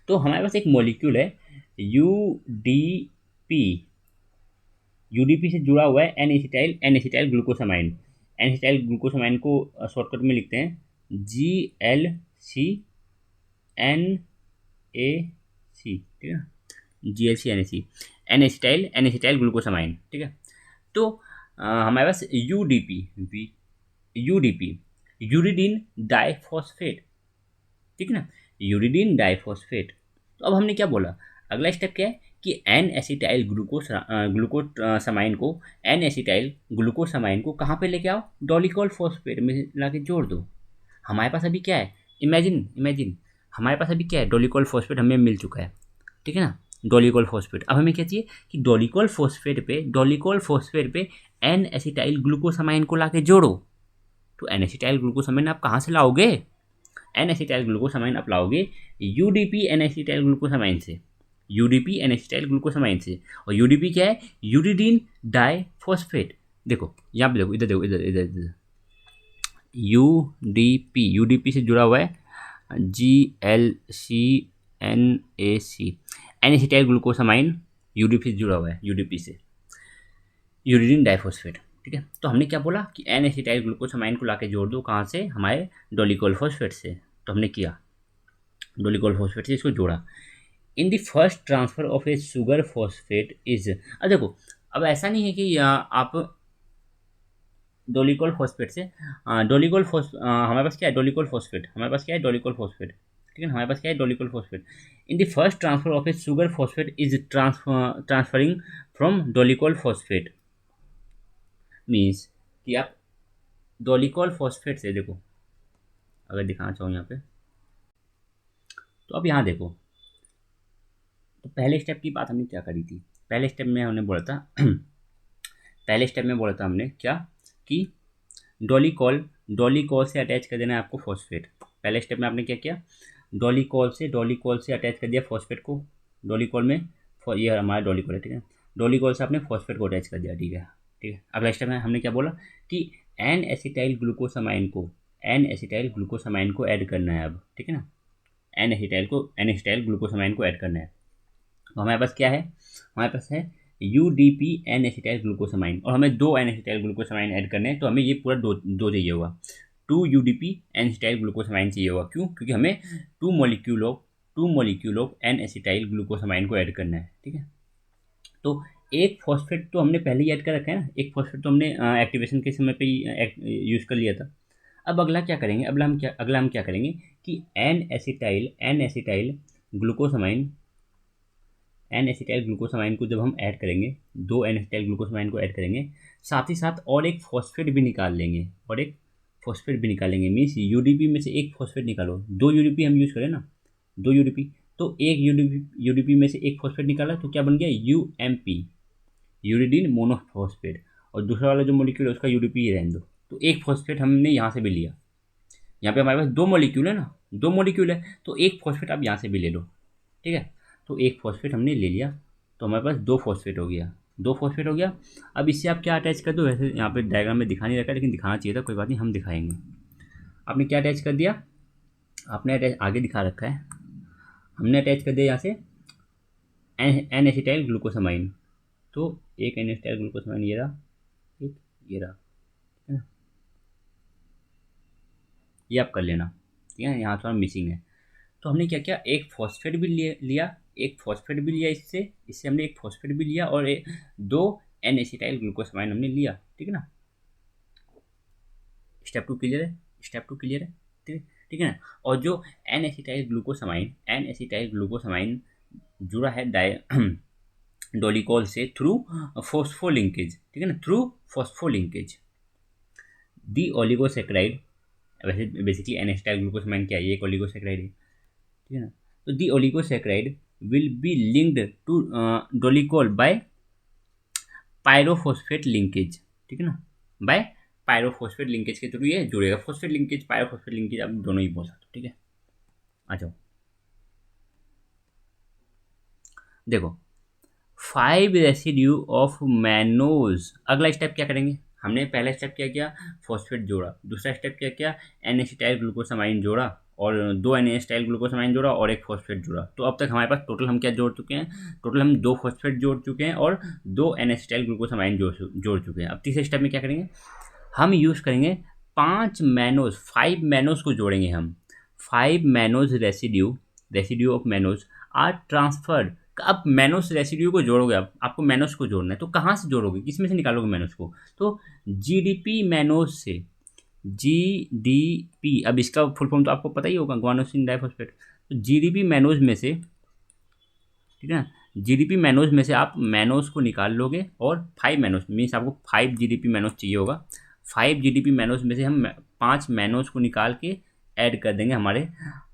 तो हमारे पास एक मॉलिक्यूल है यूडीपी, यूडीपी से जुड़ा हुआ है N acetyl glucosamine. N acetyl glucosamine को शॉर्टकट में लिखते हैं GLCNAC, ठीक है ना, GLCNAC, एन एसिटाइल ग्लूकोसामाइन, ठीक है। तो हमारे पास यूडीपी यूरिडीन डाइफॉस्फेट, ठीक है ना, यूरिडीन डाइफॉस्फेट। तो अब हमने क्या बोला, अगला स्टेप क्या है कि एन एसिटाइल ग्लूकोसामाइन को कहाँ पे लेके आओ, डोलिकॉल फॉस्फेट में ला के जोड़ दो। हमारे पास अभी क्या है, इमेजिन हमारे पास अभी क्या है, डोलिकॉल फॉस्फेट हमें मिल चुका है, ठीक है ना, डोलिकॉल फॉस्फेट। अब हमें क्या चाहिए कि डोलिकॉल फॉस्फेट पे एन एसिटाइल ग्लूकोसामाइन को ला के जोड़ो। तो एन एसिटाइल ग्लूकोसामाइन आप कहाँ से लाओगे, एन एसिटाइल ग्लूकोसामाइन आप लाओगे यूडीपी एन एसिटाइल ग्लूकोसामाइन से, और यूडीपी क्या है, यूरिडीन डाइफॉस्फेट। देखो यहाँ पे देखो, इधर देखो, इधर यूडीपी से जुड़ा हुआ है GLCNAC, N acetyl glucosamine UDP से जुड़ा हुआ है, यूरिडीन डाइफॉस्फेट, ठीक है। तो हमने क्या बोला कि एन एसिटाइल ग्लूकोसामाइन को लाके जोड़ दो, कहाँ से, हमारे डोलिकॉल फॉस्फेट से। तो हमने किया, डोलिकॉल फॉस्फेट से इसको जोड़ा। इन the first transfer of a sugar phosphate is, अब देखो, अब ऐसा नहीं है कि आप डोलिकॉल फॉस्फेट से हमारे पास क्या है, डोलिकॉल फॉस्फेट, ठीक है ना, हमारे पास क्या है, dolichol phosphate. In the first transfer of a sugar phosphate is transferring from dolichol phosphate, means कि आप डोलिकॉल फॉस्फेट से, देखो अगर दिखाना चाहूँ यहाँ पे, तो अब यहाँ देखो, तो पहले स्टेप की बात हमने क्या करी थी, पहले स्टेप में बोला था हमने क्या कि डोलिकॉल से अटैच कर देना है आपको फॉस्फेट। पहले स्टेप में आपने क्या किया, डोलिकॉल से अटैच कर दिया फॉस्फेट को, डोलिकॉल में, ये हमारा डोलिकॉल है, ठीक है, डोलिकॉल से आपने फॉस्फेट को अटैच कर दिया, ठीक है। अगला स्टेप में हमने क्या बोला कि एन एसिटाइल ग्लूकोसामाइन को ऐड करना है अब, ठीक है ना, एन एसिटाइल ग्लूकोसामाइन को ऐड करना है। तो हमारे पास क्या है, हमारे पास है यूडीपी एन एसिटाइल ग्लूकोसामाइन, और हमें 2 एन एसिटाइल ग्लूकोसामाइन ऐड करने हैं, तो हमें ये पूरा दो चाहिए होगा। 2 यूडीपी एन एसिटाइल ग्लूकोसामाइन चाहिए होगा। क्यों? क्योंकि हमें 2 ऑफ एन एसिटाइल ग्लूकोसामाइन को ऐड करना है। ठीक है, तो एक फॉस्फेट तो हमने पहले ही ऐड कर रखा है ना, एक फॉस्फेट तो हमने एक्टिवेशन के समय पे ही यूज़ कर लिया था। अब अगला क्या करेंगे, अगला हम क्या करेंगे कि एन एसिटाइल ग्लूकोसामाइन को जब हम ऐड करेंगे, 2 एन एसिटाइल ग्लूकोसामाइन को ऐड करेंगे, साथ ही साथ और एक फॉस्फेट भी निकाल लेंगे, मीन्स यूडीपी में से एक फॉस्फेट निकालो। 2 यूडीपी हम यूज़ करें ना, 2 यूडीपी, तो एक यूडीपी में से एक फॉस्फेट निकाला तो क्या बन गया, यूएमपी, यूरिडीन मोनोफॉस्फेट, और दूसरा वाला जो मॉलिक्यूल है उसका यूडीपी ही रहने दो। तो एक फॉस्फेट हमने यहाँ से भी लिया, यहाँ पे हमारे पास 2 मॉलिक्यूल है ना, 2 मॉलिक्यूल है, तो एक फॉस्फेट आप यहाँ से भी ले लो। ठीक है, तो एक फॉस्फेट हमने ले लिया, तो हमारे पास 2 फॉस्फेट हो गया, 2 फॉस्फेट हो गया। अब इससे आप क्या अटैच कर दो, वैसे यहाँ पे डायग्राम में दिखा नहीं रखा है, लेकिन दिखाना चाहिए था, कोई बात नहीं, हम दिखाएंगे। आपने क्या अटैच कर दिया, आपने अटैच आगे दिखा रखा है, हमने अटैच कर दिया यहाँ से एन एसिटाइल ग्लूकोसामाइन। तो एक एन एसिटाइल ग्लूकोसामाइन ये रहा, एक ये रहा, है ना, ये आप कर लेना। ठीक है, यहाँ थोड़ा मिसिंग है। तो हमने क्या किया, एक फॉस्फेट भी लिया, इससे हमने एक फॉस्फेट भी लिया, और 2 एन एसिटाइल ग्लूकोसामाइन हमने लिया। ठीक है ना, स्टेप टू क्लियर है, ठीक है, ठीक है ना। और जो एन एसिटाइल ग्लूकोसामाइन जुड़ा है डोलिकॉल से थ्रू फॉस्फोलिंकेज। ठीक है ना, थ्रू फॉस्फोलिंकेज दी ओलिगोसेक्राइड, वैसे बेसिकली एन एसिटाइल ग्लूकोसामाइन क्या है, ये एक ओलिगोसेक्राइड है। ठीक है ना, तो the oligosaccharide will be linked to dolichol by pyrophosphate linkage. ठीक है ना, बाय पायरोफॉस्फेट लिंकेज के थ्रू ये जुड़ेगा। फॉस्फेट लिंकेज, पायरोफॉस्फेट लिंकेज, आप दोनों ही बोल सकते हो। ठीक है, आ जाओ, देखो 5 रेसिड्यू ऑफ मैनोज। अगला स्टेप क्या करेंगे, हमने पहला स्टेप क्या किया, फॉस्फेट जोड़ा, दूसरा स्टेप क्या किया, एन एसिटाइल ग्लूकोसामाइन जोड़ा, और 2 एन एसिटाइल ग्लूकोसामाइन जोड़ा, और एक फॉस्फेट जोड़ा। तो अब तक हमारे पास टोटल हम क्या जोड़ चुके हैं, टोटल हम 2 फॉस्फेट जोड़ चुके हैं, और 2 एन एसिटाइल ग्लूकोसामाइन जोड़ चुके हैं। अब तीसरे स्टेप में क्या करेंगे, हम यूज़ करेंगे 5 मैनोज को जोड़ेंगे हम। 5 mannose residue of mannose are transferred. अब मैनोस रेसिड्यू को जोड़ोगे, आप आपको मैनोस को जोड़ना है, तो कहाँ से जोड़ोगे, किस में से निकालोगे मैनोस को, तो जीडीपी मैनोस से, जीडीपी, अब इसका फुल फॉर्म तो आपको पता ही होगा, ग्वानोसिन डाइफॉस्फेट। तो जीडीपी मैनोज में से, ठीक है ना, जीडीपी मैनोज में से आप मैनोस को निकाल लोगे, और 5 मैनोस मीन्स आपको 5 जीडीपी मैनोस चाहिए होगा। 5 जीडीपी मैनोस में से हम 5 मैनोस को निकाल के ऐड कर देंगे हमारे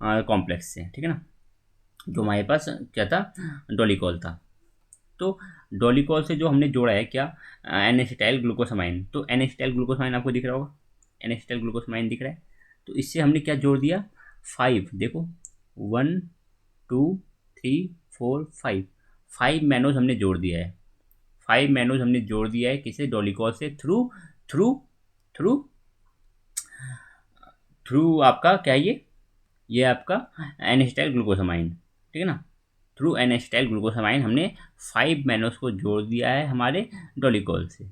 कॉम्प्लेक्स से। ठीक है ना, जो हमारे पास क्या था, डोलिकॉल था। तो डोलिकॉल से जो हमने जोड़ा है क्या, एन एसिटाइल ग्लूकोसामाइन। तो एन एसिटाइल ग्लूकोसामाइन आपको दिख रहा होगा, एन एसिटाइल ग्लूकोसामाइन दिख रहा है। तो इससे हमने क्या जोड़ दिया, 5, देखो 1 2 3 4 5, 5 मैनोज हमने जोड़ दिया है। 5 मैनोज हमने जोड़ दिया है किसे, डोलिकॉल से, थ्रू थ्रू थ्रू थ्रू आपका क्या है ये आपका एन एसिटाइल ग्लूकोसामाइन। ठीक है ना, थ्रू एन एसिटाइल ग्लूकोसामाइन हमने 5 मैनोस को जोड़ दिया है हमारे डोलिकॉल से।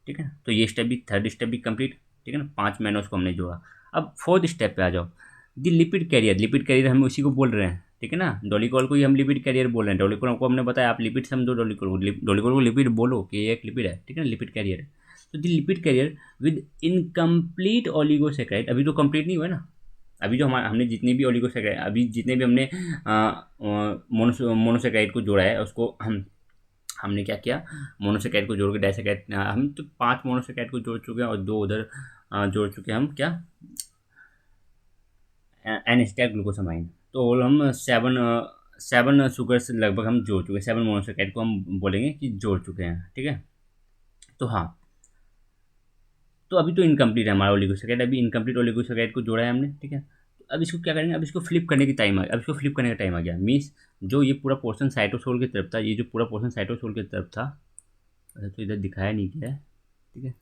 ठीक है ना, तो ये स्टेप भी, थर्ड स्टेप भी कंप्लीट। ठीक है ना, 5 मैनोस को हमने जोड़ा। अब फोर्थ स्टेप पे आ जाओ, दी लिपिड कैरियर हम उसी को बोल रहे हैं। ठीक है ना, डोलिकॉल को ही हम लिपिड कैरियर बोल रहे हैं। डोलिकॉल को हमने बताया, आप लिपिड समझो, डोलिकॉल को लिपिड बोलो कि ये एक लिपिड है। ठीक है ना, लिपिड कैरियर है। तो the lipid carrier with incomplete oligosaccharide, अभी तो कंप्लीट नहीं हुआ है ना, अभी जो हमारे हमने जितने भी ओलिगोसेक्राइड, अभी जितने भी हमने मोनोसेक्राइड को जोड़ा है, उसको हमने क्या किया, मोनोसेक्राइड को जोड़ के डाइसेक्राइड, हम तो 5 मोनोसेक्राइड को जोड़ चुके हैं, और 2 उधर जोड़ चुके हैं हम क्या, एन एसिटाइल ग्लूकोसामाइन। तो हम 7 शुगर से लगभग हम जोड़ चुके हैं, 7 मोनोसेक्राइड को हम बोलेंगे कि जोड़ चुके हैं। ठीक है, तो हाँ, तो अभी तो इनकम्प्लीट है हमारा ओलिगोसेक्राइड, अभी इनकम्प्लीट ओलिगोसेक्राइड को जोड़ा है हमने। ठीक है, तो अब इसको क्या करेंगे, अब इसको फ्लिप करने की टाइम आ गया, अब इसको फ्लिप करने का टाइम आ गया। मीन्स जो ये पूरा पोर्शन साइटोसोल की तरफ था, ये जो पूरा पोर्शन साइटोसोल की तरफ था, अच्छा तो इधर दिखाया नहीं गया है। ठीक है,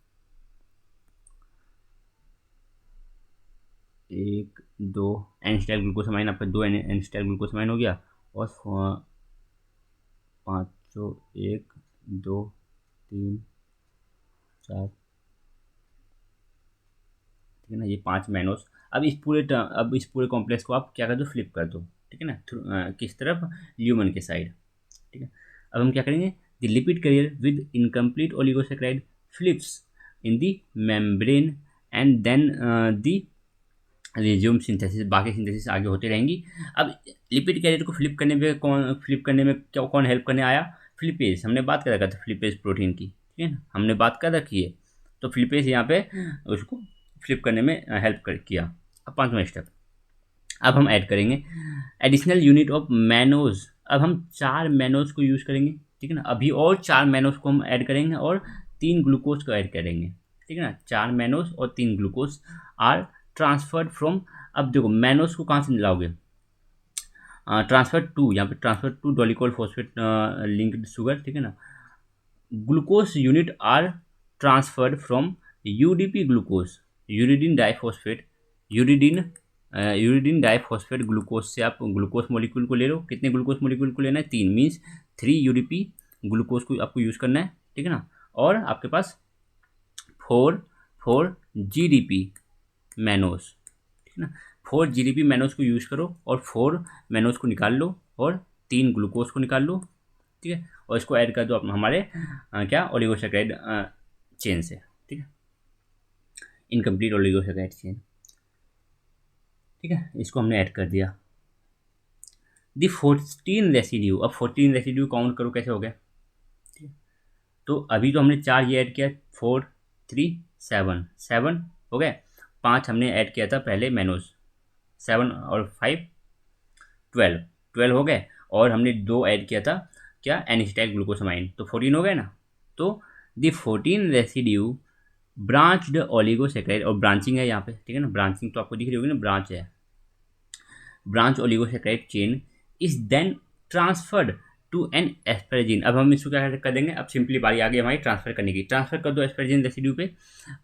1 2 एनस्टाइल ग्लूकोसामाइन, आपका 2 एनस्टाइल ग्लूकोसामाइन हो गया, और 5, 1 2 3 4 ठीक है ना, ये 5 मैनोस। अब इस पूरे कॉम्प्लेक्स को आप क्या कर दो, फ्लिप कर दो, ठीक है ना, किस तरफ, ल्यूमन के साइड, ठीक है। अब हम क्या करेंगे, the lipid carrier with incomplete oligosaccharide flips in the membrane and then the resume synthesis, बाकी सिंथेसिस आगे होते रहेंगी। अब लिपिड कैरियर को फ्लिप करने में क्या कौन हेल्प करने आया, फ्लिपेज। हमने बात कर रखा था फ्लिपेज प्रोटीन की, ठीक है ना, हमने बात कर रखी है। तो फ्लिपेज यहाँ पे उसको फ्लिप करने में हेल्प किया। अब 5वां स्टेप, अब हम ऐड करेंगे एडिशनल यूनिट ऑफ मैनोज। अब हम 4 मैनोज को यूज़ करेंगे, ठीक है ना, अभी और 4 मैनोज को हम ऐड करेंगे और 3 ग्लूकोज को ऐड करेंगे, ठीक है ना। 4 मैनोज और 3 ग्लूकोज आर ट्रांसफर्ड फ्रॉम, अब देखो मैनोज को कहाँ से लाओगे, ट्रांसफर टू, यहाँ पे transfer to dolichol phosphate linked sugar, ठीक है ना। Glucose unit are transferred from UDP glucose, uridine diphosphate, uridine uridine diphosphate glucose से आप ग्लूकोज मॉलिक्यूल को ले लो। कितने ग्लूकोज मॉलिक्यूल को लेना है, 3, मीन्स 3 यूडीपी ग्लूकोज को आपको यूज़ करना है, ठीक है ना। और आपके पास 4 जीडीपी मैनोज, ठीक है ना, 4 जीडीपी मैनोज को यूज़ करो और 4 मैनोज को निकाल लो और 3 ग्लूकोज को निकाल लो, ठीक है। और इसको ऐड कर दो हमारे क्या ओलिगोसैकेराइड चेन से, ठीक है, इनकम्प्लीट ओलिगोसैकेराइड चेन, ठीक है। इसको हमने ऐड कर दिया। दी 14 रेसिड्यू, अब 14 रेसिड्यू काउंट करो कैसे हो गया, ठीक है। तो अभी तो हमने 4 ये ऐड किया, 4 3 7 7 हो गए। 5 हमने ऐड किया था पहले मैनोज, 7 और 5 12 12 हो गए। और हमने 2 ऐड किया था क्या, एनिस्टाइल ग्लूकोसामाइन, तो 14 हो गए ना। तो दी 14 रेसिड्यू ब्रांच्ड ओलिगोसैकेराइड, और ब्रांचिंग है यहाँ पे, ठीक है ना, ब्रांचिंग तो आपको दिख रही होगी ना, ब्रांच है, branch oligosaccharide chain is then transferred to an asparagine. अब हम इसको क्या कर देंगे, अब सिंपली बारी आ गई हमारी ट्रांसफर करने की, ट्रांसफर कर दो एस्पेरेजिन रेसिड्यू पे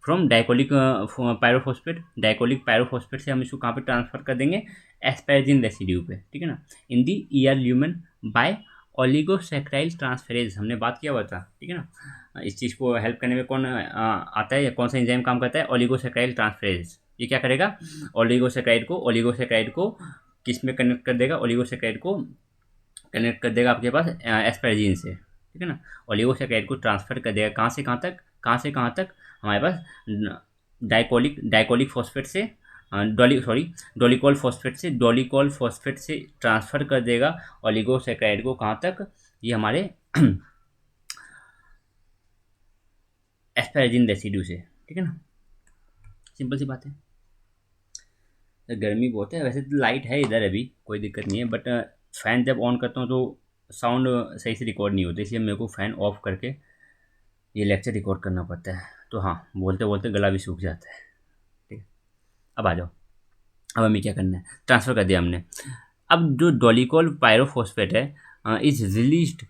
फ्रॉम डाइकोलिक पायरोफॉस्फेट, डाइकोलिक पायरोफॉस्फेट से हम इसको कहाँ पे ट्रांसफर कर देंगे, एस्पेरेजिन रेसिड्यू पे, ठीक है ना, in the ER lumen by oligosaccharide transferase, हमने बात किया हुआ था, ठीक है ना। इस चीज़ को हेल्प करने में कौन आता है या कौन सा एंजाइम काम करता है, ओलिगोसैकेराइड ट्रांसफेरेज। ये क्या करेगा, ओलिगोसैकेराइड को किस में कनेक्ट कर देगा, ओलिगोसैकेराइड को कनेक्ट कर देगा आपके पास एस्पेरेजिन से, ठीक है ना। ओलिगोसैकेराइड को ट्रांसफर कर देगा कहाँ से कहाँ तक, कहाँ से कहाँ तक, हमारे पास डाइकोलिक फॉस्फेट से डोलिकोल फॉस्फेट से ट्रांसफ़र कर देगा ओलिगोसैकेराइड को कहाँ तक, ये हमारे एस्पेरेजिन रेसिड्यू से, ठीक है ना। सिंपल सी बात है। गर्मी बहुत है, वैसे तो लाइट है इधर अभी, कोई दिक्कत नहीं है, बट फ़ैन जब ऑन करता हूँ तो साउंड सही से रिकॉर्ड नहीं होता, इसलिए मेरे को फ़ैन ऑफ करके ये लेक्चर रिकॉर्ड करना पड़ता है। तो हाँ, बोलते बोलते गला भी सूख जाता है, ठीक है। अब आ जाओ, अब हमें क्या करना है, ट्रांसफ़र कर दिया हमने। अब जो डोलिकोल पायरोफॉस्फेट है is released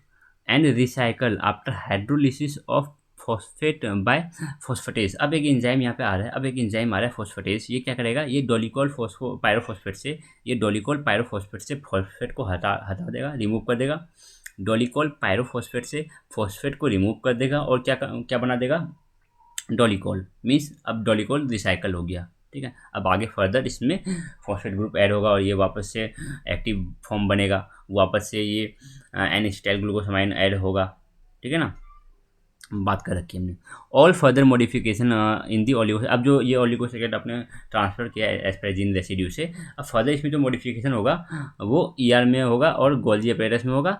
and recycle after hydrolysis of phosphate bye phosphatase. अब एक एंजाइम यहाँ पे आ रहा है, अब एक एंजाइम आ रहा है फॉस्फेटेज, ये क्या करेगा, ये डोलिकोल पायरोफॉस्फेट से, ये डोलिकोल पायरोफॉस्फेट से फॉस्फेट को हटा देगा, रिमूव कर देगा। डोलिकोल पायरोफॉस्फेट से फॉस्फेट को रिमूव कर देगा और क्या क्या बना देगा, डोलिकोल, मीन्स अब डोलिकोल रिसाइकल हो गया, ठीक है। अब आगे फर्दर इसमें फॉस्फेट ग्रुप ऐड होगा और ये वापस से एक्टिव फॉर्म बनेगा, वापस से ये एनिस्टाइल ग्लूकोसामाइन ऐड होगा, ठीक है ना, बात कर रखी है हमने। All further modification in the oligo, अब जो ये ओलिगोसैकेराइड आपने ट्रांसफ़र किया है एस्पेरेजिन रेसिड्यू से, अब फर्दर इसमें जो मॉडिफिकेशन होगा वो ईआर में होगा और गोल्जी अपैरेटस में होगा।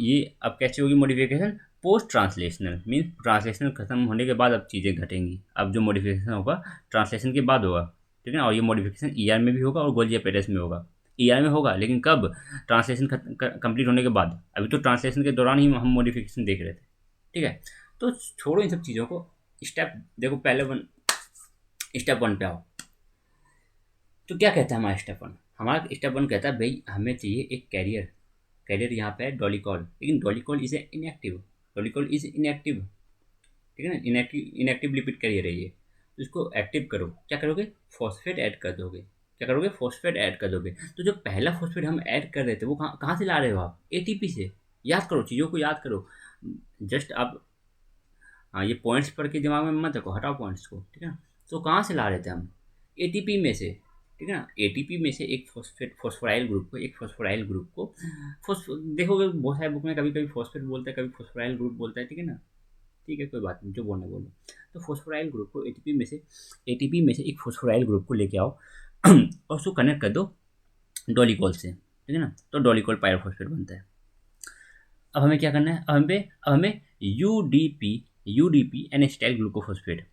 ये अब कैसे होगी modification, post translational, means translational खत्म होने के बाद अब चीज़ें घटेंगी। अब जो मॉडिफिकेशन होगा ट्रांसलेशन के बाद होगा, ठीक है ना, और ये मॉडिफिकेशन ईआर में भी होगा और गोल्जी अपैरेटस में होगा। ईआर में होगा लेकिन कब, ट्रांसलेशन कंप्लीट होने के बाद, अभी तो ट्रांसलेशन के दौरान ही हम मॉडिफिकेशन देख रहे थे, ठीक है। तो छोड़ो इन सब चीज़ों को, स्टेप देखो, पहले स्टेप 1 पे आओ। तो क्या कहता है हमारा स्टेप 1 कहता है भाई हमें चाहिए एक कैरियर यहाँ पे है डोलिकोल, लेकिन डोलिकोल इज इनएक्टिव, ठीक है ना, इनएक्टिव लिपिड कैरियर है ये। तो इसको एक्टिव करो, क्या करोगे, फॉस्फेट ऐड कर दोगे, क्या करोगे, फॉस्फेट ऐड कर दोगे। तो जो पहला फॉस्फेट हम ऐड कर रहे थे वो कहाँ से ला रहे हो आप, एटीपी से। याद करो, चीज़ों को याद करो, जस्ट आप हाँ ये पॉइंट्स पढ़ के दिमाग में मत रखो, हटाओ पॉइंट्स को, ठीक है ना। तो कहाँ से ला रहे थे हम, एटीपी में से, ठीक है ना, एटीपी में से एक फॉस्फेट फॉस्फोराइल ग्रुप को, एक फॉस्फोराइल ग्रुप को देखोगे बहुत सारे बुक में कभी कभी फॉस्फेट बोलता है, कभी फॉस्फोराइल ग्रुप बोलता है, ठीक है ना, ठीक है कोई बात नहीं, जो बोलना बोलो। तो फॉस्फोराइल ग्रुप को एटीपी में से एक फॉस्फोराइल ग्रुप को लेके आओ और उसको कनेक्ट कर दो डोलिकॉल से, ठीक है ना, तो डोलिकॉल पायरोफॉस्फेट बनता है। अब हमें क्या करना है, अब हमें यूडीपी एनेस्टाइल ग्लूकोफॉस्फेट,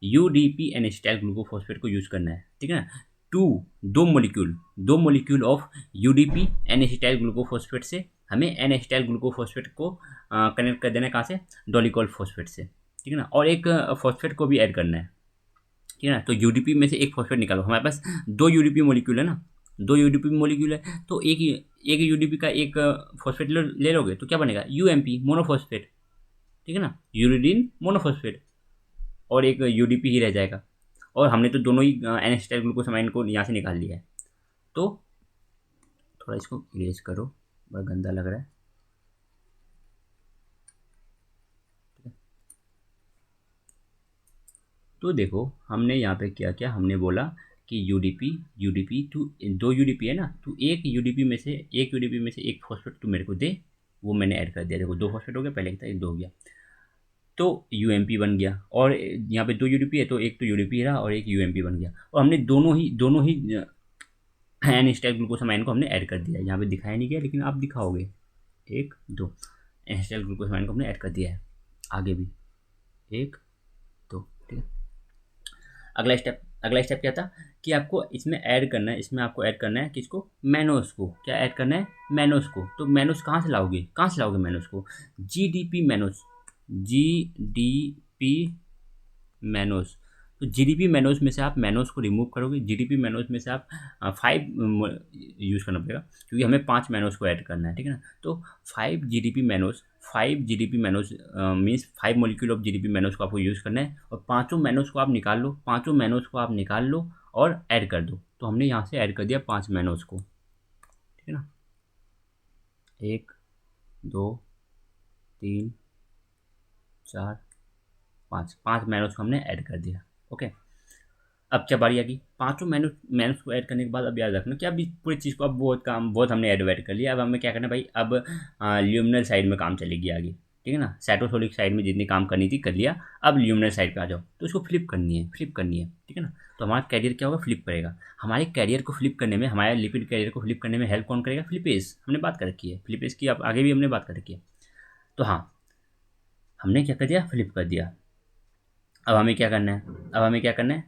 यूडीपी एनेस्टाइल ग्लूकोफॉस्फेट को यूज़ करना है, ठीक है ना। टू दो मोलिक्यूल ऑफ यूडीपी एनेस्टाइल ग्लूकोफॉस्फेट से हमें एनेस्टाइल ग्लूकोफॉस्फेट को कनेक्ट कर देना है, कहाँ से, डोलिकॉल फॉस्फेट से, ठीक है ना, और एक फॉस्फेट को भी ऐड करना है, ठीक है ना। तो यूडीपी में से एक फॉस्फेट निकालो, हमारे पास दो यूडीपी मोलिक्यूल है ना, दो यूडीपी मोलिक्यूल है, तो एक यूडीपी का एक फॉस्फेट ले लोगे तो क्या बनेगा, यूएमपी मोनोफॉस्फेट, ठीक है ना, यूरिडीन मोनोफॉस्फेट, और एक यूडीपी ही रह जाएगा। और हमने तो दोनों ही एनेस्टाइल ग्लूकोसामाइन को यहाँ से निकाल लिया है। तो थोड़ा इसको इरेज करो, बड़ा गंदा लग रहा है। तो देखो हमने यहाँ पे क्या किया, हमने बोला कि यूडीपी टू, दो यूडीपी है ना, तो एक यूडीपी में से एक फॉस्फेट तू मेरे को दे, वो मैंने ऐड कर दिया। देखो दो फॉस्फेट हो गया, पहले एक था, एक दो हो गया, तो यूएमपी बन गया। और यहाँ पे दो यूडीपी है, तो एक तो यूडीपी रहा और एक यूएमपी बन गया, और हमने दोनों ही एन स्टाइल ग्लूकोसामाइन को हमने ऐड कर दिया। यहाँ पे दिखाया नहीं गया, लेकिन आप दिखाओगे, एक दो एन स्टाइल ग्लूकोसामाइन को हमने ऐड कर दिया है, आगे भी एक दो, ठीक है। अगला स्टेप क्या था कि आपको इसमें ऐड करना है, इसमें आपको ऐड करना है किसको, मैनोस को। क्या ऐड करना है, मैनोस को। तो मैनोस कहाँ से लाओगे मैनोस को, जीडीपी मैनोस। तो जीडीपी मैनोस में से आप मैनोस को रिमूव करोगे, जीडीपी मैनोस में से आप 5 यूज़ करना पड़ेगा, क्योंकि हमें 5 मैनोस को ऐड करना है, ठीक है ना। तो 5 GDP mannose means 5 molecule of GDP mannose को आपको यूज़ करना है, और पाँचों मैनोस को आप निकाल लो और ऐड कर दो। तो हमने यहाँ से ऐड कर दिया 5 मैनोस को, ठीक है ना, 1 2 3 4 5 मैनोस को हमने ऐड कर दिया। ओके, अब क्या बारी आ गई, पांचों मैनूस को ऐड करने के बाद अब याद रखना कि अब इस पूरी चीज़ को अब बहुत हमने ऐड कर लिया। अब हमें क्या करना है भाई, अब ल्यूमिनल साइड में काम चलेगी आगे, ठीक है ना। साइटोसोलिक साइड में जितनी काम करनी थी कर लिया, अब ल्यूमिनल साइड पे आ जाओ, तो उसको फ्लिप करनी है, ठीक है ना। तो हमारा कैरियर क्या होगा, फ्लिप करेगा। हमारे कैरियर को फ्लिप करने में, हमारे लिपिड कैरियर को फ्लिप करने में हेल्प कौन करेगा, फ्लिपेज। हमने बात कर रखी है फ्लिपेज की, अब आगे भी हमने बात कर रखी है। तो हाँ, हमने क्या कर दिया, फ्लिप कर दिया। अब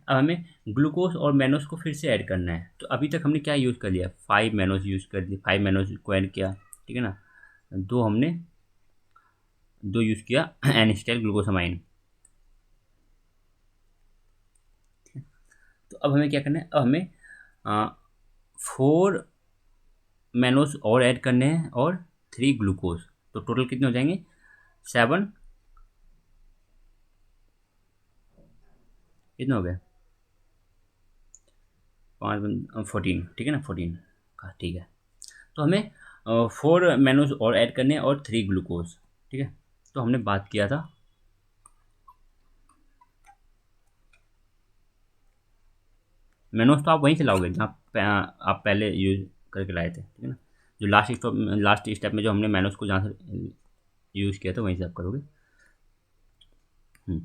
हमें ग्लूकोज और मैनोस को फिर से ऐड करना है। तो अभी तक हमने क्या यूज़ कर लिया, 5 मैनोस यूज़ कर लिया, 5 मैनोस को ऐड किया, ठीक है ना। दो यूज़ किया एनिस्टाइल ग्लूकोसामाइन। तो अब हमें क्या करना है, अब हमें 4 मैनोस और ऐड करने हैं और 3 ग्लूकोज। तो टोटल कितने हो जाएंगे, 7, कितने हो गए, 5 14, ठीक है ना, 14 का, ठीक है। तो हमें 4 मैनोज और ऐड करने हैं और 3 ग्लूकोज, ठीक है। तो हमने बात किया था, मैनोज तो आप वहीं से लाओगे जहाँ आप पहले यूज करके लाए थे, ठीक है ना। जो लास्ट स्टेप में जो हमने मैनोज को जहाँ से यूज़ किया था वहीं से आप करोगे। हम्म,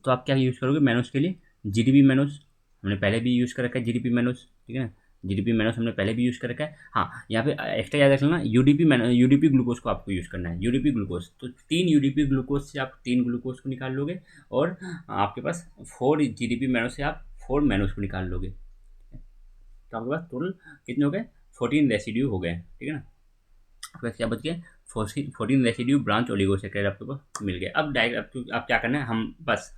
तो आप क्या यूज़ करोगे मैनोज के लिए, जीडीपी मैनोज हमने पहले भी यूज़ कर रखा है, जीडीपी मैनोज, ठीक है ना। जीडीपी मैनोज हमने पहले भी यूज़ कर रखा है। हाँ, यहाँ पे एक्स्ट्रा याद रख लेना, यूडीपी ग्लूकोज को आपको यूज़ करना है, यूडीपी ग्लूकोज। तो 3 यूडीपी ग्लूकोज से आप 3 ग्लूकोज को निकाल लोगे, और आपके पास 4 जीडीपी मैनोज से आप 4 मैनोज को निकाल लोगे। तो आपके पास टोटल कितने हो गए, 14 रेसिड्यू हो गए, ठीक है ना। आपके पास क्या बच गए, 14 रेसिड्यू ब्रांच ओलिगोसेक्राइड आपके पास मिल गए। अब डायरेक्ट आप क्या करना है,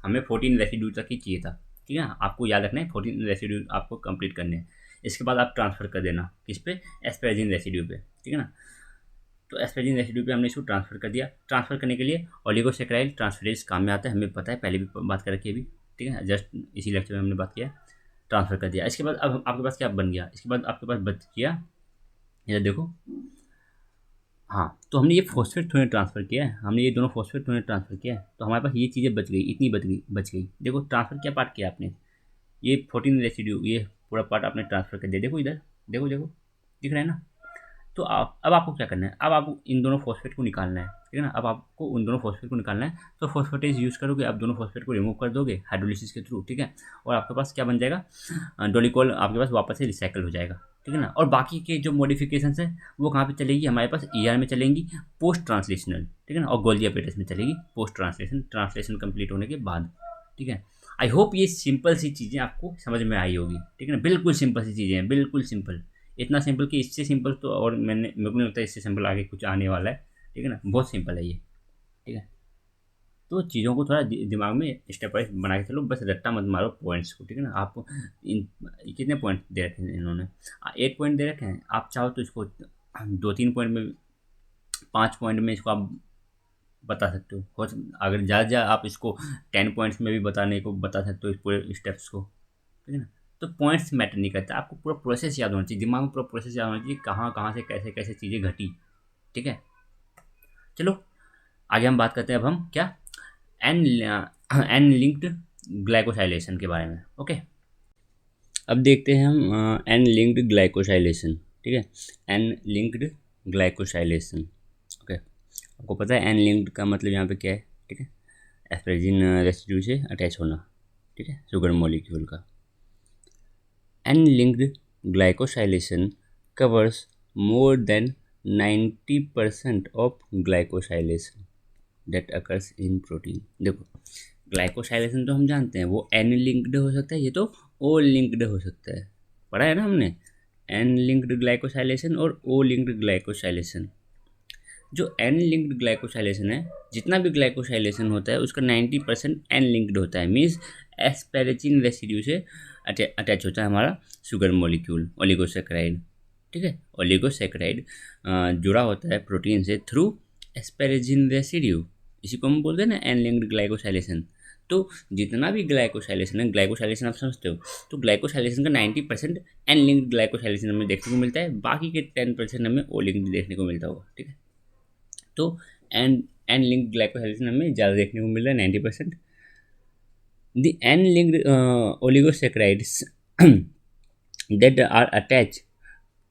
हमें 14 रेसिड्यू तक ही चाहिए था, ठीक है ना। आपको याद रखना है 14 रेसिड्यू आपको कंप्लीट करने हैं। इसके बाद आप ट्रांसफ़र कर देना किस पे, एस्पेरिजिन रेसिड्यू पे, ठीक है ना। तो एस्पेरिजिन रेसिड्यू पे हमने इसको ट्रांसफ़र कर दिया। ट्रांसफ़र करने के लिए ओलिगोसेक्राइड ट्रांसफरेज काम में आता है, हमें पता है, पहले भी बात कर रखी है अभी, ठीक है ना, जस्ट इसी लेक्चर में हमने बात किया। ट्रांसफ़र कर दिया, इसके बाद अब आपके पास क्या बन गया, इसके बाद आपके पास बच गया, ये देखो, हाँ, तो हमने ये फॉस्फेट थोड़े ट्रांसफ़र किया है, हमने ये दोनों फॉस्फेट थोड़े ट्रांसफ़र किया है, तो हमारे पास ये चीज़ें बच गई, इतनी बच गई। देखो ट्रांसफ़र क्या पार्ट किया आपने, ये 14 रेसिड्यू ये पूरा पार्ट आपने ट्रांसफर कर दिया। देखो इधर, देखो देखो, दिख रहा है ना। तो आप अब आपको क्या करना है, अब आपको इन दोनों फॉस्फेट को निकालना है, ठीक है ना। अब आपको उन दोनों फॉस्फेट को निकालना है, तो फॉस्फेटेज यूज़ करोगे, आप दोनों फॉस्फेट को रिमूव कर दोगे हाइड्रोलिसिस के थ्रू, ठीक है। और आपके पास क्या बन जाएगा, डोलिकोल आपके पास वापस से रिसाइकल हो जाएगा, ठीक है ना। और बाकी के जो मॉडिफिकेशन है वो कहाँ पे चलेगी, हमारे पास ER में चलेंगी, पोस्ट ट्रांसलेशनल, ठीक है ना। और गोल्गी अपरेटस में चलेगी पोस्ट ट्रांसलेशन कंप्लीट होने के बाद, ठीक है। आई होप ये सिंपल सी चीज़ें आपको समझ में आई होगी, ठीक है ना। बिल्कुल सिंपल सी चीज़ें हैं, बिल्कुल सिंपल, इतना सिंपल कि इससे सिंपल तो और मेरे को नहीं लगता इससे सिंपल आगे कुछ आने वाला है, ठीक है ना। बहुत सिंपल है ये, ठीक है। तो चीज़ों को थोड़ा दिमाग में स्टेप वाइज बना के चलो, बस रट्टा मत मारो पॉइंट्स को, ठीक है ना। आप इन कितने पॉइंट दे रखे हैं इन्होंने, 8 पॉइंट दे रखे हैं। आप चाहो तो इसको 2-3 पॉइंट में, 5 पॉइंट में इसको आप बता सकते हो। अगर ज़्यादा आप इसको 10 पॉइंट्स में भी बताने को बता सकते हो इस पूरे स्टेप्स को, ठीक है ना। तो पॉइंट्स मैटर नहीं करता, आपको पूरा प्रोसेस याद होना चाहिए, दिमाग में पूरा प्रोसेस याद होना चाहिए, कहाँ कहाँ से कैसे कैसे चीज़ें घटी, ठीक है। चलो आगे हम बात करते हैं, अब हम क्या एन एन लिंक्ड ग्लाइकोसाइलेशन के बारे में, ओके। अब देखते हैं हम एन लिंक्ड ग्लाइकोसाइलेशन, ठीक है। N linked glycosylation, okay. आपको पता है एन लिंक्ड का मतलब यहाँ पे क्या है, ठीक है। एस्पेरिजिन रेसिड्यू से अटैच होना, ठीक है, शुगर मॉलिक्यूल का। N linked glycosylation covers more than 90% of glycosylation that occurs in protein. देखो ग्लाइकोसाइलेशन तो हम जानते हैं वो एन लिंक्ड हो सकता है, ये तो ओ लिंक्ड हो सकता है, पढ़ा है ना हमने, एन लिंक्ड ग्लाइकोसाइलेशन और ओ लिंक्ड ग्लाइकोसाइलेशन। जो एन लिंक्ड ग्लाइकोसाइलेशन है, जितना भी ग्लाइकोसाइलेशन होता है उसका 90% एन लिंक्ड होता है, मीन्स एस्पेरेजिन रेसिड्यू से अटैच होता है हमारा शुगर मॉलिक्यूल, ओलिगोसेक्राइड, ठीक है। ओलिगोसेक्राइड जुड़ा होता है प्रोटीन से थ्रू एस्पेरेजिन रेसिड्यू, इसी को हम बोलते हैं ना एन लिंक्ड ग्लाइकोसाइलेशन। तो जितना भी ग्लाइकोसाइलेशन है, ग्लाइकोसाइलेशन आप समझते हो, तो ग्लाइकोसाइलेशन का 90% एन लिंक्ड ग्लाइकोसाइलेशन हमें देखने को मिलता है, बाकी के 10% हमें ओ लिंक्ड देखने को मिलता होगा, ठीक है। तो एन एन लिंक्ड ग्लाइकोसाइलेशन हमें ज़्यादा देखने को मिल रहा है 90%। The N linked oligosaccharides that are attach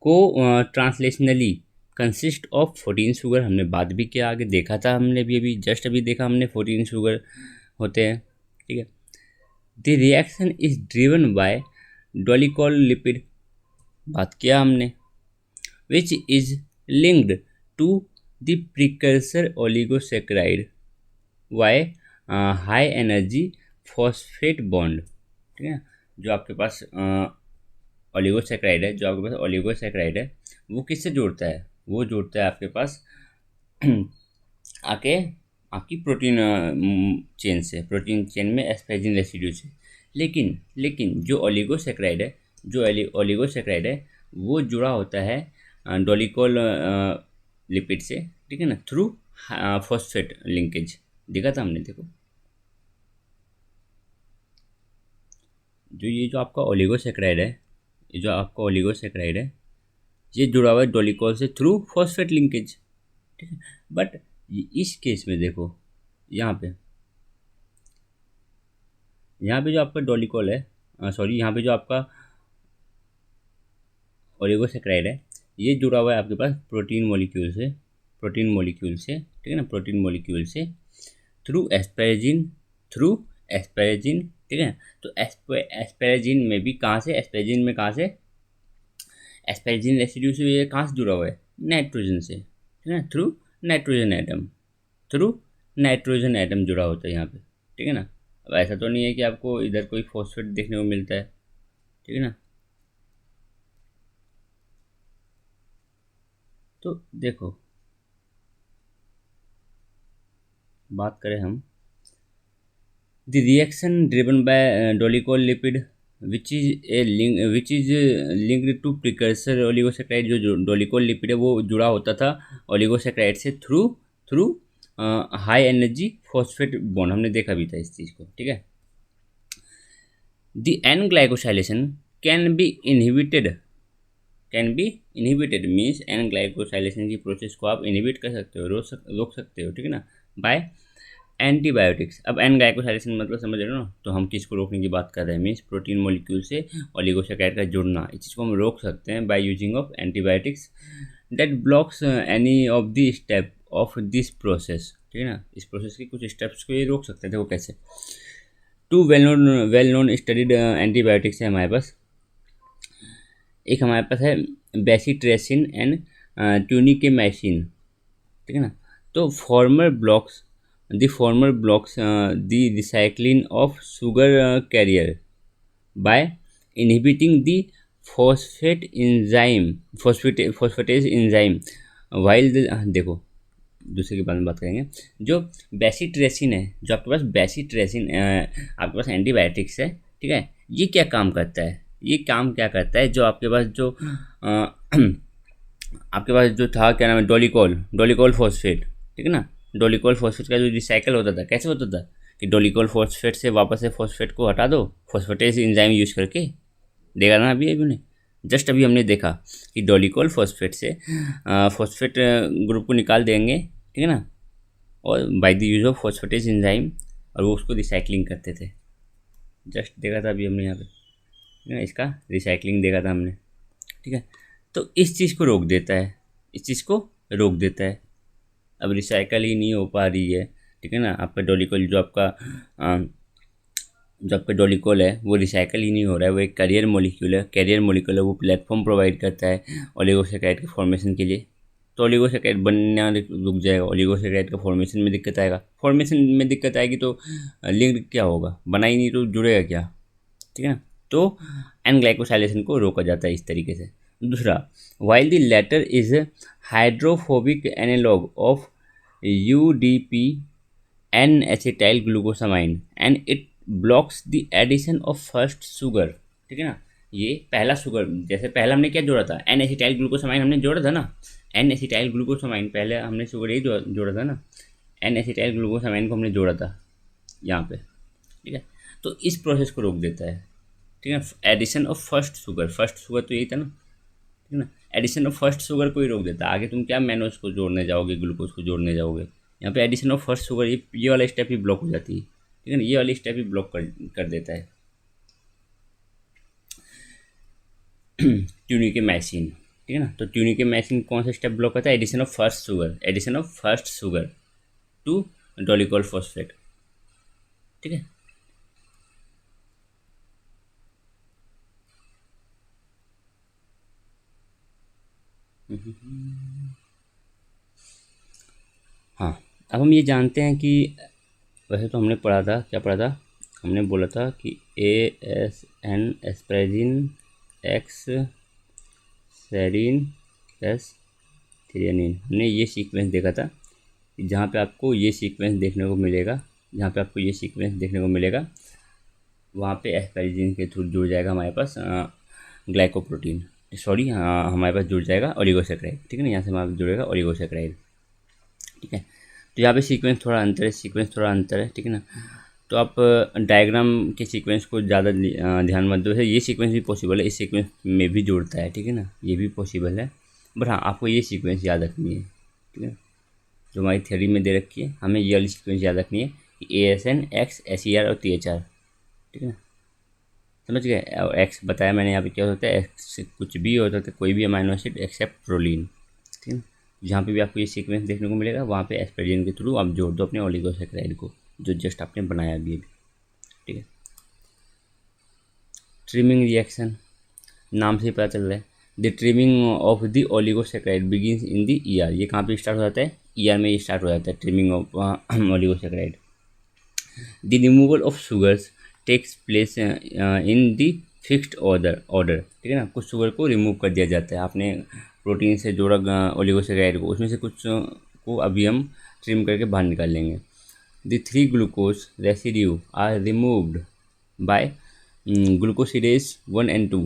cotranslationally consist of 14 sugar, हमने बात भी किया, आगे देखा था हमने भी, अभी जस्ट अभी देखा हमने 14 शुगर होते हैं, ठीक है। The reaction is driven by dolichol lipid, बात किया हमने, which is linked to the precursor oligosaccharide via high energy phosphate bond, ठीक है। जो आपके पास ओलिगोसेक्राइड है, जो आपके पास ओलिगोसेक्राइड है वो किससे जोड़ता है, वो जोड़ता है आपके पास आके आपकी प्रोटीन चेन से, प्रोटीन चेन में एस्पेरिजिन रेसिड्यू से। लेकिन लेकिन जो ओलिगोसेक्राइड है, जो ओलिगोसेक्राइड है वो जुड़ा होता है डोलिकोल लिपिड से, ठीक है ना, थ्रू फॉस्फेट लिंकेज, देखा था हमने। देखो जो आपका ओलिगोसेक्राइड है, ये जो आपका ओलिगोसेक्राइड है ये जुड़ा हुआ है डोलिकोल से थ्रू फॉस्फेट लिंकेज, ठीक है। बट इस केस में देखो यहाँ पे जो आपका डोलिकोल है, सॉरी यहाँ पे जो आपका ओलिगोसेक्राइड है ये जुड़ा हुआ है आपके पास प्रोटीन मॉलिक्यूल से, ठीक है ना, प्रोटीन मॉलिक्यूल से थ्रू एस्पेरेजिन, ठीक है। तो एस्पेरेजिन में भी कहाँ से, एस्पेरेजिन में कहाँ से, एस्पेरेजिन रेसिड्यू से ये कहाँ से जुड़ा हुआ है, नाइट्रोजन से, ठीक है, थ्रू नाइट्रोजन एटम जुड़ा होता है यहाँ पे, ठीक है ना। अब ऐसा तो नहीं है कि आपको इधर कोई फॉस्फेट देखने को मिलता है, ठीक है ना। तो देखो बात करें हम the reaction driven by dolichol lipid which is linked to precursor oligosaccharide. जो डोलिकोल लिपिड है वो जुड़ा होता था ओलिगोसेक्राइड से through high energy phosphate bond, हमने देखा भी था इस चीज़ को, ठीक है। The N glycosylation can be inhibited means N glycosylation की प्रोसेस को आप इनहिबिट कर सकते हो, रोक सकते हो, ठीक है ना, बाय एंटीबायोटिक्स। अब एन ग्लाइकोसाइलेशन मतलब समझ रहे हो ना, तो हम किसको रोकने की बात कर रहे हैं, मीन्स प्रोटीन मॉलिक्यूल से ओलिगोसैकेराइड का जुड़ना, इस चीज़ को हम रोक सकते हैं by using of antibiotics that blocks any of the step of this process. ठीक है ना, इस प्रोसेस के कुछ स्टेप्स को ये रोक सकते हैं। देखो कैसे, two well known studied antibiotics है हमारे पास। एक हमारे पास है बेसिट्रेसिन एंड ट्यूनिकेमाइसिन। ठीक है ना, तो former blocks the recycling of sugar carrier by inhibiting the phosphatase enzyme while the, देखो दूसरे के बारे में बात करेंगे। जो बेसिट्रेसिन है, जो आपके पास बेसिट्रेसिन आपके पास एंटीबायोटिक्स है, ठीक है, ये क्या काम करता है, ये काम क्या करता है, जो आपके पास जो आपके पास जो था, क्या नाम है, डोलिकोल फॉस्फेट। ठीक है ना, डोलिकोल फॉस्फेट का जो रिसाइकल होता था, कैसे होता था कि डोलिकोल फॉस्फेट से वापस से फॉस्फेट को हटा दो फॉस्फेटेज एंजाइम यूज करके। देखा ना अभी अभी ने, जस्ट अभी हमने देखा कि डोलिकोल फॉस्फेट से फॉस्फेट ग्रुप को निकाल देंगे, ठीक है ना, और by the use of phosphatase enzyme, और वो उसको रिसाइकलिंग करते थे। जस्ट देखा था अभी हमने यहाँ पे, ठीक है, इसका रिसाइकलिंग देखा था हमने। ठीक है, तो इस चीज़ को रोक देता है, इस चीज़ को रोक देता है। अब रिसाइकल ही नहीं हो पा रही है, ठीक है ना, आपका डोलिकोल जो आपका डोलिकोल है वो रिसाइकल ही नहीं हो रहा है, वो एक कैरियर मॉलिक्यूल है, वो प्लेटफॉर्म प्रोवाइड करता है ओलिगोसैकेराइड के फॉर्मेशन के लिए। तो ओलिगोसैकेराइड बनना रुक जाएगा, ओलिगोसैकेराइड का फॉर्मेशन में दिक्कत आएगा, तो लिंक क्या होगा, बना ही नहीं तो जुड़ेगा क्या। ठीक है ना, तो एन ग्लाइकोसाइलेशन को रोका जाता है इस तरीके से। दूसरा, while the latter is hydrophobic analog of UDP N acetyl glucosamine and it blocks the addition of first sugar. ठीक है ना, ये पहला शुगर, जैसे पहला हमने क्या जोड़ा था, एन एसिटाइल ग्लूकोसामाइन हमने जोड़ा था ना, एन एसिटाइल ग्लूकोसामाइन पहले हमने शुगर यही जोड़ा था ना, एन एसिटाइल ग्लूकोसामाइन को हमने जोड़ा था यहाँ पे। ठीक है, तो इस प्रोसेस को रोक देता है। ठीक है, एडिशन ऑफ फर्स्ट शुगर तो यही था ना, ठीक है ना, एडिशन ऑफ फर्स्ट शुगर को ही रोक देता है। आगे तुम क्या मैनोज को जोड़ने जाओगे, ग्लूकोज को जोड़ने जाओगे, यहाँ पे एडिशन ऑफ फर्स्ट शुगर ये वाला स्टेप ही ब्लॉक हो जाती है। ठीक है ना, ये वाली स्टेप ही ब्लॉक कर देता है। ट्यूनिकेमाइसिन, ठीक है ना, तो ट्यूनिकेमाइसिन कौन सा स्टेप ब्लॉक करता है, addition of first sugar to dolichol phosphate. ठीक है, हाँ, अब हम ये जानते हैं कि वैसे तो हमने पढ़ा था, क्या पढ़ा था, हमने बोला था कि ASN asparagine X serine plus threonine, हमने ये सीक्वेंस देखा था कि जहाँ पे आपको ये सीक्वेंस देखने को मिलेगा, वहाँ पे एस्पेरिन के थ्रू जुड़ जाएगा हमारे पास ग्लाइकोप्रोटीन, हमारे पास जुड़ जाएगा ओलिगोसैकेराइड। ठीक है ना, यहाँ से हमारे जुड़ेगा ओलिगोसैकेराइड। ठीक है, तो यहाँ पे सीक्वेंस थोड़ा अंतर है, ठीक है ना, तो आप डायग्राम के सीक्वेंस को ज़्यादा ध्यान मत दो। ये सीक्वेंस भी पॉसिबल है, इस सीक्वेंस में भी जुड़ता है, ठीक है ना, ये भी पॉसिबल है, बट हाँ आपको ये सीक्वेंस याद रखनी है। ठीक है, जो हमारी थ्योरी में दे रखी है, हमें ये वाली सीक्वेंस याद रखनी है कि ASN X SER और THR। ठीक है ना, समझ गए। और एक्स बताया मैंने यहाँ पे क्या होता है, एक्स से कुछ भी हो सकता है, कोई भी अमाइनो एसिड एक्सेप्ट प्रोलीन। ठीक है, जहाँ पे भी आपको ये सीक्वेंस देखने को मिलेगा, वहाँ पे एस्पेरिन के थ्रू आप जोड़ दो अपने ओलिगोसैकेराइड को, जो जस्ट आपने बनाया अभी। ठीक है, ट्रिमिंग रिएक्शन, नाम से ही पता चल रहा है, the trimming of the oligosaccharide begins in the ER। ये कहाँ पे स्टार्ट हो जाता है, ER में स्टार्ट हो जाता है trimming of oligosaccharide. The removal of sugars takes place in the fixed order. ठीक है ना, कुछ शुगर को रिमूव कर दिया जाता है, आपने प्रोटीन से जोड़ा ओलिगोसैकेराइड को, उसमें से कुछ को अभी हम ट्रिम करके बाहर निकाल लेंगे। The 3 glucose residue are removed by glucosidase 1 and 2।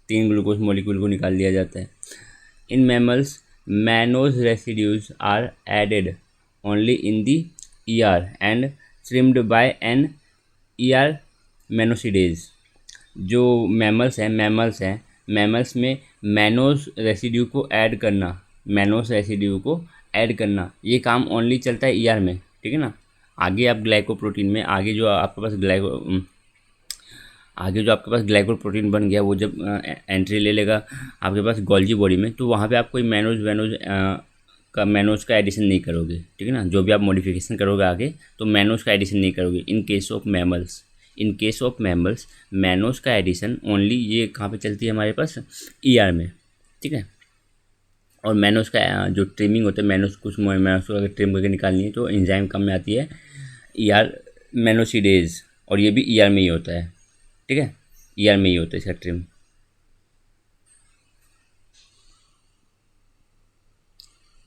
3 glucose molecule को निकाल दिया जाता है। In mammals mannose residues are added only in the ER and trimmed by an ER mannosidase. जो मैमल्स हैं मैमल्स में मैनोज रेसिड्यू को ऐड करना, ये काम ओनली चलता है ER में। ठीक है ना, आगे आप ग्लाइकोप्रोटीन में आगे जो आपके पास ग्लाइकोप्रोटीन बन गया, वो जब एंट्री ले लेगा आपके पास गोल्जी बॉडी में, तो वहाँ पे आप कोई मैनोज का एडिशन नहीं करोगे, ठीक है ना। जो भी आप मॉडिफिकेशन करोगे आगे, तो मैनोज का एडिशन नहीं करोगे। In case of mammals mannose का एडिशन ओनली ये कहाँ पे चलती है हमारे पास, ईआर में, ठीक है। और मैनोज का जो ट्रिमिंग होता है, मैनोज को अगर ट्रिम करके निकालनी है तो एंजाइम काम में आती है ईआर मैनोसिडेज, और ये भी ईआर में ही होता है, ठीक है। ईआर में ही होता है इसका trim.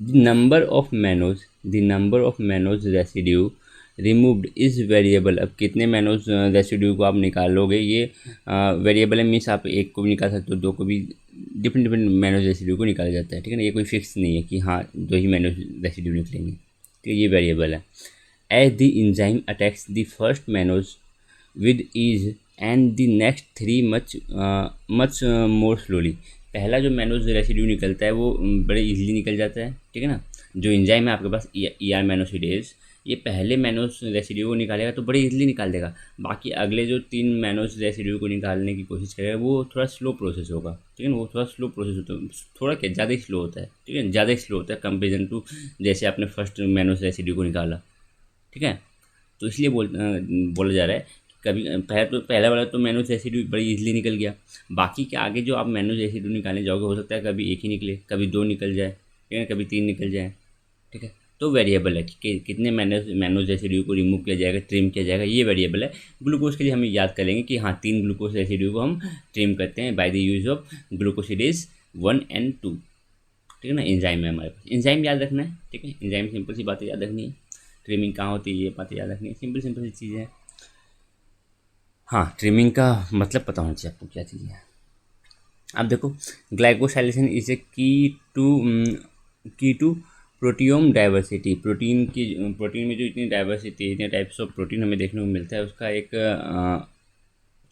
The number of mannose residue removed is variable. अब कितने मैनोज रेसिड्यू को आप निकालोगे, ये वेरिएबल है, मीन्स आप एक को भी निकाल सकते हो, दो को भी, डिफरेंट मैनोज रेसिड्यू को निकाला जाता है, ठीक है ना। ये कोई फिक्स नहीं है कि हाँ दो ही मैनोज रेसिड्यू निकलेंगे, ठीक है, ये वेरिएबल है। As the enzyme attacks the first mannose with ease and the next three much more slowly. पहला जो मैनोज रेसिड्यू निकलता है वो बड़े इजीली निकल जाता है, ठीक है ना। जो एंजाइम है आपके पास ईआर मैनोसिडेज, ये पहले मैनोज रेसिड्यू को निकालेगा तो बड़े इजीली निकाल देगा। बाकी अगले जो 3 मैनोज रेसिड्यू को निकालने की कोशिश करेगा वो थोड़ा स्लो प्रोसेस होगा, ठीक है ना। वो थोड़ा स्लो प्रोसेस होता है, थोड़ा क्या, ज़्यादा ही स्लो होता है, ठीक है, ज़्यादा ही स्लो होता है कंपेरिजन टू जैसे आपने फर्स्ट मैनोज रेसिड्यू को निकाला, ठीक है। तो इसलिए बोला जा रहा है कभी पहला वाला तो मैनोज रेसिड्यू बड़ी इजीली निकल गया। बाकी के आगे जो आप मैनोज रेसिड्यू निकालने जाओगे, हो सकता है कभी एक ही निकले, कभी 2 निकल जाए, ठीक है, कभी 3 निकल जाए, ठीक है। तो वेरिएबल है कि कितने मैनोज रेसिड्यू को रिमूव किया जाएगा, ट्रिम किया जाएगा, ये वेरिएबल है। ग्लूकोज के लिए हम याद करेंगे कि हाँ 3 ग्लूकोज रेसिड्यू को हम ट्रिम करते हैं by the use of glucosidase 1 and 2, ठीक है ना। एंजाइम है हमारे पास, एंजाइम याद रखना है, ठीक है। एंजाइम सिंपल सी बातें याद रखनी है, ट्रिमिंग कहाँ होती है ये बातें याद रखनी है, सिंपल सी चीज़ें हैं। हाँ, ट्रिमिंग का मतलब पता होना चाहिए आपको क्या चीज़ है। अब देखो, ग्लाइकोसाइलेशन इज ए की टू प्रोटियोम डाइवर्सिटी। प्रोटीन में जो इतनी डाइवर्सिटी, इतने टाइप्स ऑफ प्रोटीन हमें देखने को मिलता है, उसका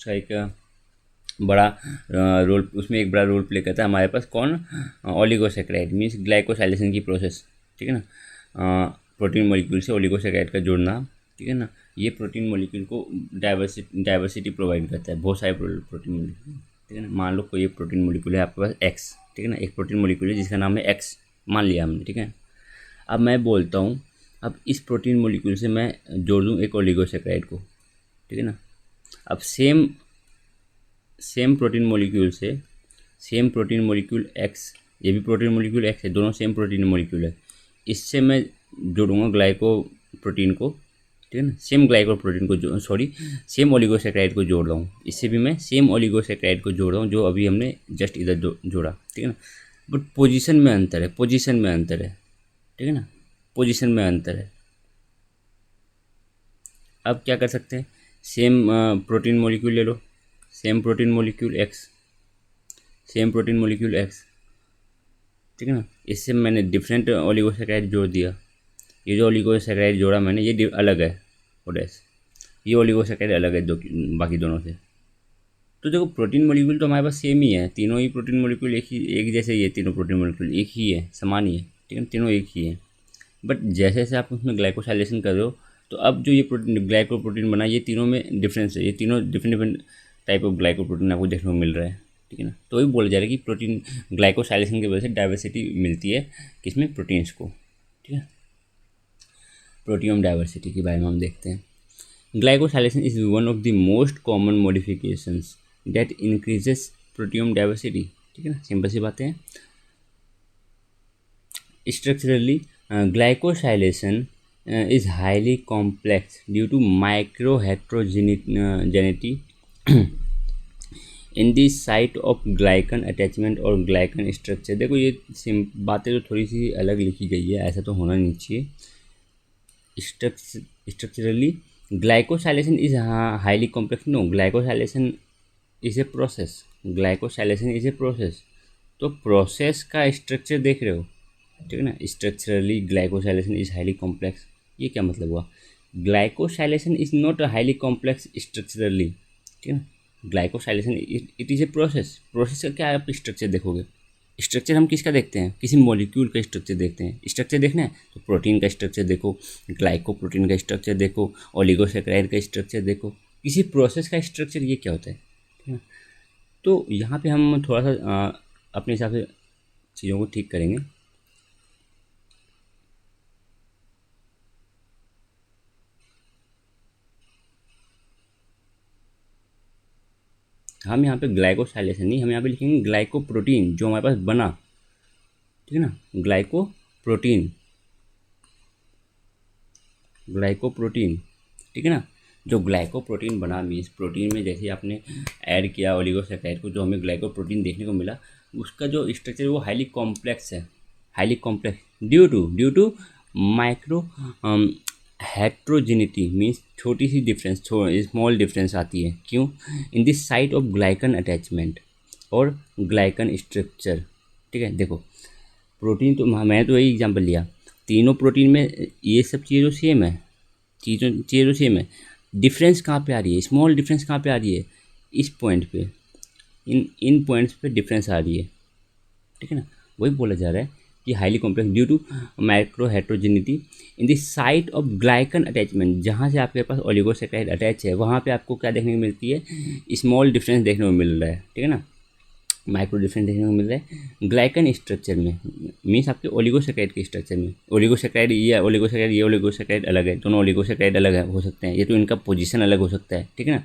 एक बड़ा रोल, उसमें एक बड़ा रोल प्ले करता है हमारे पास कौन, ओलिगोसेक्राइड, मीन्स ग्लाइकोसाइलेशन की प्रोसेस, ठीक है ना। प्रोटीन मॉलिक्यूल से ओलिगोसेक्राइड का जुड़ना, ठीक है ना। ये प्रोटीन मॉलिक्यूल को डाइवर्सिटी प्रोवाइड करता है, बहुत सारे प्रोटीन मॉलिक्यूल, ठीक है ना। मान लो कोई एक प्रोटीन मॉलिक्यूल है आपके पास एक्स, ठीक है ना, एक प्रोटीन मॉलिक्यूल है जिसका नाम है एक्स, मान लिया हमने, ठीक है। अब मैं बोलता हूँ, अब इस प्रोटीन मॉलिक्यूल से मैं जोड़ दूँ एक ओलिगोसेक्राइड को, ठीक है ना। अब सेम प्रोटीन मॉलिक्यूल एक्स, ये भी प्रोटीन मॉलिक्यूल एक्स है, दोनों सेम प्रोटीन मॉलिक्यूल है, इससे मैं जोड़ूंगा ग्लाइको प्रोटीन को, ठीक है ना। सेम ओलिगोसेक्राइड को जोड़ रहा हूँ, इससे भी मैं सेम ओलिगोसेक्राइड को जोड़ रहा हूँ जो अभी हमने जस्ट इधर जोड़ा, ठीक है ना। बट पोजीशन में अंतर है, ठीक है ना, पोजीशन में अंतर है। अब क्या कर सकते हैं, सेम प्रोटीन मॉलिक्यूल ले लो, सेम प्रोटीन मॉलिक्यूल एक्स, ठीक है ना। इससे मैंने डिफरेंट ओलिगोसेक्राइड जोड़ दिया, ये जो ओलिगोसेक्राइड जोड़ा मैंने ये अलग है, ओडेस, ये ओलिगोसेक्राइड अलग है बाकी दोनों से। तो देखो प्रोटीन मॉलिक्यूल तो हमारे पास सेम ही है, तीनों ही प्रोटीन मॉलिक्यूल एक जैसे ही है, तीनों प्रोटीन मॉलिक्यूल एक ही है, समान ही है, ठीक है, तीनों एक ही है। बट जैसे जैसे आप उसमें ग्लाइकोसाइलेशन कर रहे हो, तो अब जो ये ग्लाइकोप्रोटीन बना, ये तीनों में डिफरेंस है, ये तीनों डिफरेंट टाइप ऑफ ग्लाइकोप्रोटीन आपको देखने को मिल रहा है, ठीक है ना। तो वही बोला जा रहा है कि प्रोटीन ग्लाइकोसाइलेशन की वजह से डाइवर्सिटी मिलती है किसमें, प्रोटीन्स को, ठीक है। प्रोटियोम डाइवर्सिटी के बारे में हम देखते हैं। Glycosylation is one of the most common modifications that increases proteome diversity, ठीक है ना, सिंपल सी बातें हैं। Structurally glycosylation is highly complex due to micro heterogeneity in the site of glycan attachment और glycan structure। देखो ये बातें तो थोड़ी सी अलग लिखी गई है, ऐसा तो होना नहीं चाहिए। Structurally glycosylation is highly complex, no, glycosylation is a process, तो प्रोसेस का स्ट्रक्चर देख रहे हो, ठीक है ना। Structurally glycosylation is highly complex, ये क्या मतलब हुआ, glycosylation is not highly complex structurally, ठीक है ना। Glycosylation it is a process का क्या आप स्ट्रक्चर देखोगे, स्ट्रक्चर हम किसका देखते हैं, किसी मॉलिक्यूल का स्ट्रक्चर देखते हैं। स्ट्रक्चर देखना है तो प्रोटीन का स्ट्रक्चर देखो, ग्लाइकोप्रोटीन का स्ट्रक्चर देखो, ओलिगोसैकेराइड का स्ट्रक्चर देखो, किसी प्रोसेस का स्ट्रक्चर ये क्या होता है, ठीक है। तो यहाँ पे हम थोड़ा सा अपने हिसाब से चीज़ों को ठीक करेंगे। हम यहाँ पे ग्लाइकोसाइलेशन नहीं, हम यहाँ पे लिखेंगे ग्लाइकोप्रोटीन जो हमारे पास बना, ठीक है ना, ग्लाइकोप्रोटीन, ग्लाइकोप्रोटीन, ठीक है ना। जो ग्लाइकोप्रोटीन बना मीन्स प्रोटीन में जैसे आपने ऐड किया ओलिगोसैकेराइड को, जो हमें ग्लाइकोप्रोटीन देखने को मिला, उसका जो स्ट्रक्चर है वो हाईली कॉम्प्लेक्स है, highly complex due to micro heterogeneity means छोटी सी डिफरेंस, स्मॉल डिफरेंस आती है। क्यों? In this site of glycan attachment और ग्लाइकन स्ट्रक्चर, ठीक है। देखो प्रोटीन तो मैंने तो यही एग्जांपल लिया, तीनों प्रोटीन में ये सब चीज़ें जो सेम है, चीज़ें जो सेम है, डिफरेंस कहाँ पे आ रही है, स्मॉल डिफरेंस कहाँ पे आ रही है, इस पॉइंट पे, इन पॉइंट्स पे डिफरेंस आ रही है, ठीक है ना। वही बोला जा रहा है कि highly complex due to micro heterogeneity in the site of glycan attachment, जहाँ से आपके पास ओलिगोसैकेराइड अटैच है वहाँ पे आपको क्या देखने को मिलती है, स्मॉल डिफरेंस देखने को मिल रहा है, ठीक है ना, माइक्रो डिफरेंस देखने को मिल रहा है ग्लाइकन स्ट्रक्चर में, मीन्स आपके ओलिगोसैकेराइड के स्ट्रक्चर में। ओलिगोसैकेराइड ये ओलिगोसैकेराइड, ये ओलिगोसैकेराइड अलग है, दोनों ओलिगोसैकेराइड अलग है हो सकते हैं, ये तो इनका पोजीशन अलग हो सकता है, ठीक है ना।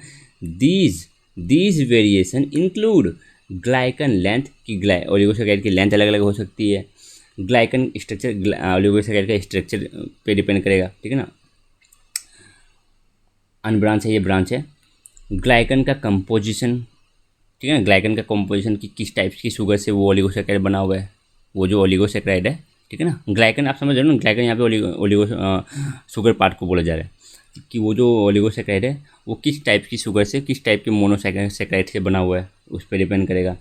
These variation include glycan length की, ओलिगोसैकेराइड की लेंथ अलग अलग हो सकती है, ग्लाइकन स्ट्रक्चर ओलिगोसैकेराइड का स्ट्रक्चर पे डिपेंड करेगा, ठीक है ना। अनब्रांच है, ये ब्रांच है। ग्लाइकन का कंपोजिशन, ठीक है ना, ग्लाइकन का कंपोजिशन की किस टाइप की शुगर से वो ओलिगोसैकेराइड बना हुआ है, वो जो ओलिगोसैकेराइड है, ठीक है ना। ग्लाइकन आप समझ रहे हो ना, ग्लाइकन यहाँ पे ओलिगो शुगर पार्ट को बोला जा रहा है कि वो जो ओलिगोसैकेराइड है वो किस टाइप की शुगर से, किस टाइप के मोनोसैकेराइड से बना हुआ है, उस पर डिपेंड करेगा।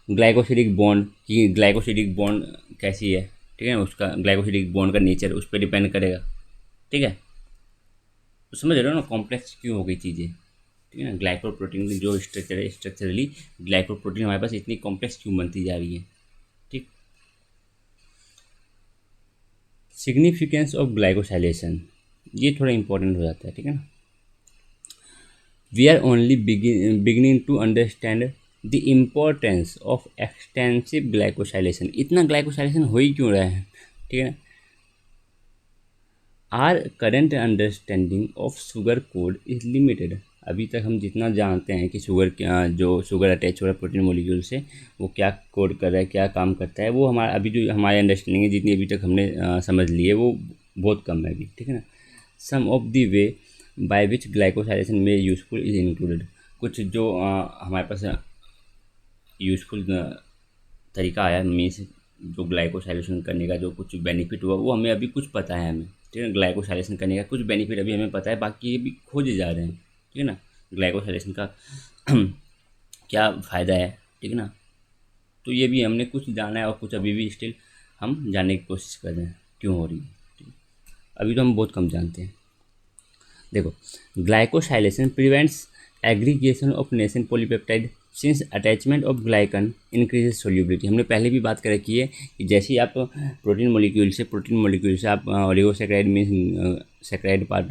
ग्लाइकोसिडिक बॉन्ड की, ग्लाइकोसिडिक बॉन्ड कैसी है, ठीक है ना, उसका ग्लाइकोसिडिक बॉन्ड का नेचर उस पर डिपेंड करेगा, ठीक है। तो समझ रहे हो ना कॉम्प्लेक्स क्यों हो गई चीज़ें, ठीक है ना। ग्लाइकोप्रोटीन की जो स्ट्रक्चर है, स्ट्रक्चरली ग्लाइकोप्रोटीन हमारे पास इतनी कॉम्प्लेक्स क्यों बनती जा रही है, ठीक। सिग्निफिकेंस ऑफ ग्लाइकोसाइलेशन, ये थोड़ा इंपॉर्टेंट हो जाता है, ठीक है ना। We are only beginning to understand the importance of extensive glycosylation, इतना ग्लाइकोसाइलेशन हो ही क्यों रहा है, ठीक है ना। Our current understanding of sugar code is limited, अभी तक हम जितना जानते हैं कि शुगर क्या, जो शुगर अटैच हो रहा है प्रोटीन मॉलिक्यूल से, वो क्या कोड कर रहा है, क्या काम करता है, वो हमारा अभी जो हमारे अंडरस्टैंडिंग है, जितनी अभी तक हमने समझ ली है, वो बहुत कम है अभी, ठीक है ना। Some of the way by which glycosylation में यूजफुल इज इंक्लूडेड, कुछ जो हमारे पास यूजफुल तरीका आया, मीन्स जो ग्लाइकोसाइलेशन करने का जो कुछ बेनिफिट हुआ वो हमें अभी कुछ पता है हमें, ठीक है। ग्लाइकोसाइलेशन करने का कुछ बेनिफिट अभी हमें पता है, बाकी ये भी खोजे जा रहे हैं, ठीक है ना। ग्लाइकोसाइलेशन का क्या फ़ायदा है, ठीक है ना। तो ये भी हमने कुछ जाना है और कुछ अभी भी स्टिल हम जानने की कोशिश कर रहे हैं क्यों हो रही है, ठीक है? अभी तो हम बहुत कम जानते हैं। देखो glycosylation prevents aggregation of nation polypeptide since attachment of glycan increases solubility, हमने पहले भी बात कर रखी है कि जैसे ही आप प्रोटीन मॉलिक्यूल से आप ओलिगोसैकेराइड मीन्स सैकेराइड पार्ट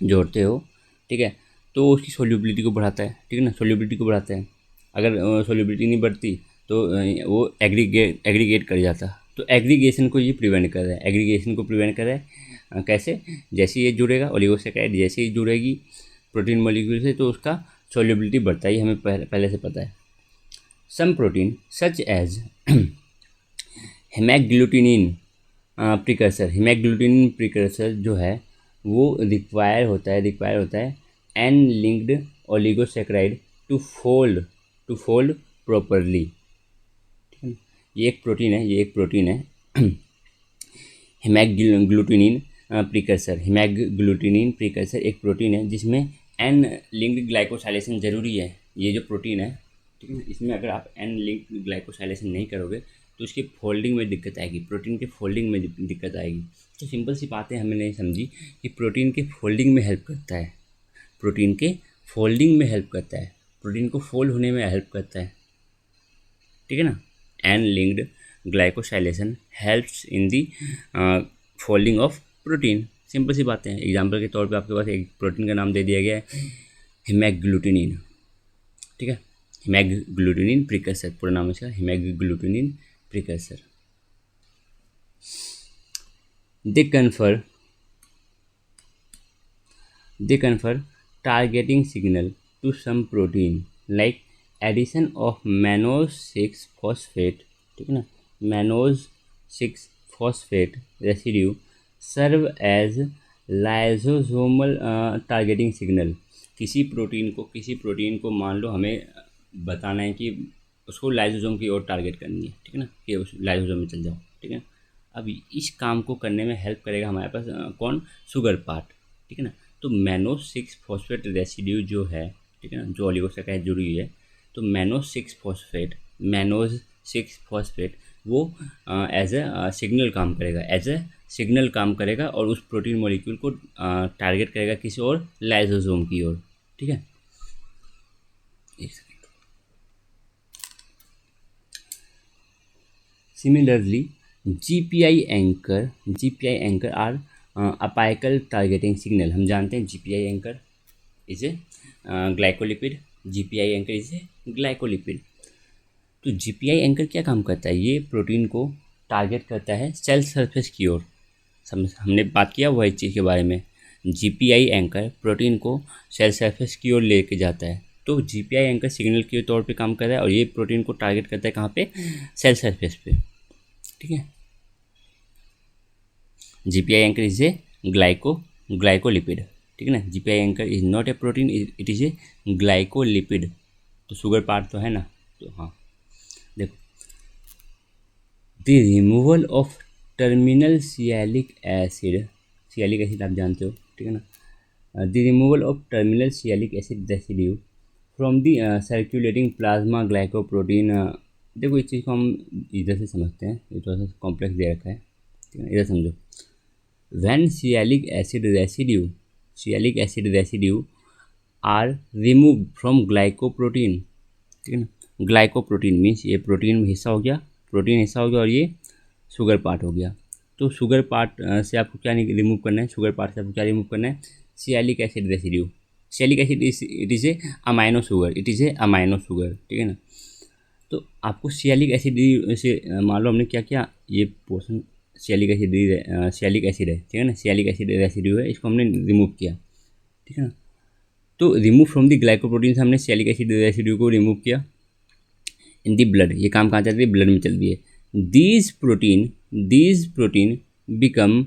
जोड़ते हो, ठीक है, तो उसकी सोल्यूबिलिटी को बढ़ाता है, ठीक है ना, सोल्यूबिलिटी को बढ़ाता है। अगर सोल्यूबिलिटी नहीं बढ़ती तो वो एग्रीगेट कर जाता, तो एग्रीगेशन को ये प्रिवेंट कर रहा है, एग्रीगेशन को प्रिवेंट कर रहा है। कैसे? जैसे ये जुड़ेगा ओलिगोसैकेराइड, जैसे ही जुड़ेगी प्रोटीन मॉलिक्यूल से तो उसका सोल्यूबिलिटी बढ़ता ही, हमें पहले से पता है। Some protein such as hemagglutinin precursor जो है वो रिक्वायर होता है N linked oligosaccharide to fold properly, ये एक प्रोटीन है हेमैग्लूटिनिन प्रिकर्सर एक प्रोटीन है जिसमें एन लिंक्ड ग्लाइकोसाइलेशन ज़रूरी है। ये जो प्रोटीन है, ठीक है ना, इसमें अगर आप एन लिंक्ड ग्लाइकोसाइलेशन नहीं करोगे तो उसके फोल्डिंग में दिक्कत आएगी, प्रोटीन के फोल्डिंग में दिक्कत आएगी। तो सिंपल सी बातें हमें नहीं समझी कि प्रोटीन के फोल्डिंग में हेल्प करता है, प्रोटीन के फोल्डिंग में हेल्प करता है, प्रोटीन को फोल्ड होने में हेल्प करता है, ठीक है ना। and linked glycosylation helps in the folding of protein। Simple सी बातें हैं। एग्जाम्पल के तौर पे आपके पास एक प्रोटीन का नाम दे दिया गया है हेमैग्लूटिनिन, ठीक है, हेमैग्लूटिनिन प्रिकर्सर, पूरा नाम इसका हेमैग्लूटिनिन precursor. They confer targeting signal to some protein like addition of mannose 6 phosphate, ठीक है ना, mannose 6 phosphate residue serve as lysosomal targeting signal। किसी प्रोटीन को मान लो हमें बताना है कि उसको लाइसोसोम की ओर टारगेट करनी है, ठीक है ना, कि उस लाइसोसोम में चल जाओ, ठीक है। अब इस काम को करने में हेल्प करेगा हमारे पास कौन, शुगर पार्ट, ठीक है ना। तो मैनोज 6 फॉस्फेट रेसिड्यू जो है, ठीक है ना, जो ऑलिगोसैकेराइड जुड़ी हुई है, तो मैनोज 6 फॉस्फेट वो एज ए सिग्नल काम करेगा और उस प्रोटीन मॉलिक्यूल को टारगेट करेगा किसी और लाइसोसोम की ओर, ठीक है। एक second. Similarly GPI anchor are apical targeting signal. हम जानते हैं GPI anchor is a glycolipid, GPI anchor is a glycolipid. तो GPI एंकर क्या काम करता है, ये प्रोटीन को टारगेट करता है सेल सरफेस की ओर। हमने बात किया हुआ इस चीज़ के बारे में। GPI एंकर प्रोटीन को सेल सरफेस की ओर लेके जाता है। तो GPI एंकर सिग्नल के तौर पे काम कर रहा है और ये प्रोटीन को टारगेट करता है कहाँ पे, सेल सरफेस पे, ठीक है। GPI anchor is a glycolipid, ठीक है ना। GPI anchor is not a protein, it is a glycolipid. तो शुगर पार्ट तो है ना, तो हाँ देखो, the removal of terminal sialic acid आप जानते हो, ठीक है ना। The removal of terminal sialic acid residue from the circulating plasma glycoprotein. देखो इस चीज़ को हम इधर से समझते हैं, ये थोड़ा सा कॉम्प्लेक्स दे रखा है, ठीक है ना, इधर समझो। When sialic acid residue are removed from glycoprotein, ठीक है ना, ग्लाइकोप्रोटीन मीन्स ये प्रोटीन हिस्सा हो गया और ये शुगर पार्ट हो गया। तो शुगर पार्ट से आपको क्या रिमूव करना है, sialic acid residue. Sialic acid it is A amino sugar, ठीक है ना। तो आपको सियालिक एसिड से मान लो हमने क्या किया, ये पोर्शन सियालिक एसिड है, ठीक है ना, सियालिक एसिड रेसिड्यू है, इसको हमने रिमूव किया, ठीक है ना। तो रिमूव फ्रॉम द ग्लाइकोप्रोटीन से हमने सियालिक एसिड रेसिड्यू को रिमूव किया इन दी ब्लड। ये काम कहाँ चल रही है, ब्लड में चल रही है। दीज प्रोटीन बिकम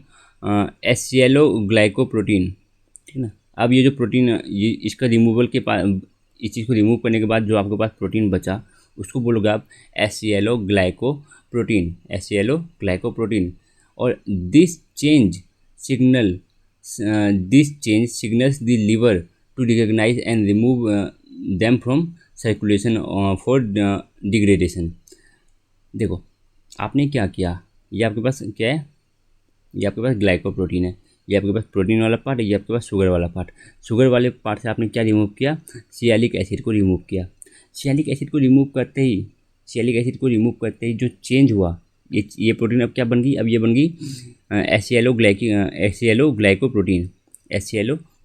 एसिएलो ग्लाइकोप्रोटीन, ठीक है ना। अब ये जो प्रोटीन, ये इसका रिमूवल के बाद, इस चीज़ को रिमूव करने के बाद जो आपके पास प्रोटीन बचा उसको बोलोगे आप एसिएलो ग्लाइकोप्रोटीन। और this change signals the liver to recognise and remove them from circulation for degradation. देखो आपने क्या किया, ये आपके पास क्या है, ये आपके पास ग्लाइकोप्रोटीन है, ये आपके पास प्रोटीन वाला पार्ट है, ये आपके पास शुगर वाला पार्ट। शुगर वाले पार्ट से आपने क्या रिमूव किया, सियालिक एसिड को रिमूव किया। सियालिक एसिड को रिमूव करते ही जो चेंज हुआ, ये प्रोटीन अब क्या बन गई, अब ये बन गई एसिएलो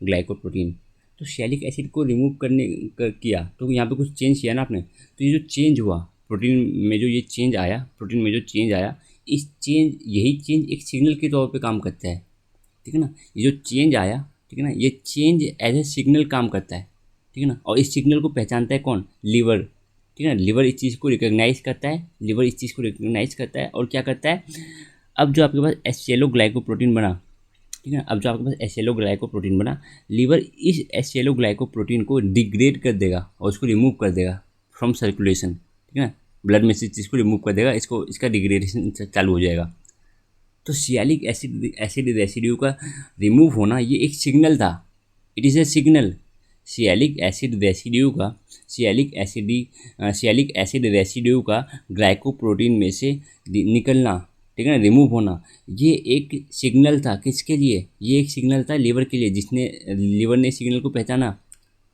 ग्लाइकोप्रोटीन। तो सियालिक एसिड को रिमूव किया तो यहाँ पे कुछ चेंज किया ना आपने। तो ये जो चेंज हुआ प्रोटीन में जो चेंज आया, यही चेंज एक सिग्नल के तौर पे काम करता है, ठीक है ना। ये जो चेंज आया, ठीक है ना, ये चेंज एज ए सिग्नल काम करता है, ठीक है ना। और इस सिग्नल को पहचानता है कौन, लिवर, ठीक है ना। लिवर इस चीज़ को रिकॉग्नाइज करता है और क्या करता है, अब जो आपके पास एसिएलो ग्लाइकोप्रोटीन बना, ठीक है, लीवर इस एसिएलो ग्लाइकोप्रोटीन को डिग्रेड कर देगा और उसको रिमूव कर देगा फ्रॉम सर्कुलेशन, ठीक है ना। ब्लड में से चीज़ को रिमूव कर देगा, इसका डिग्रेडेशन चालू हो जाएगा। तो सियालिक एसिड रेसिड्यू का रिमूव होना ये एक सिग्नल था, it is A signal. Sialic acid residue का ग्लाइकोप्रोटीन में से निकलना, ठीक है ना, रिमूव होना, ये एक सिग्नल था। किसके लिए, ये एक सिग्नल था लिवर के लिए, जिसने लिवर ने सिग्नल को पहचाना।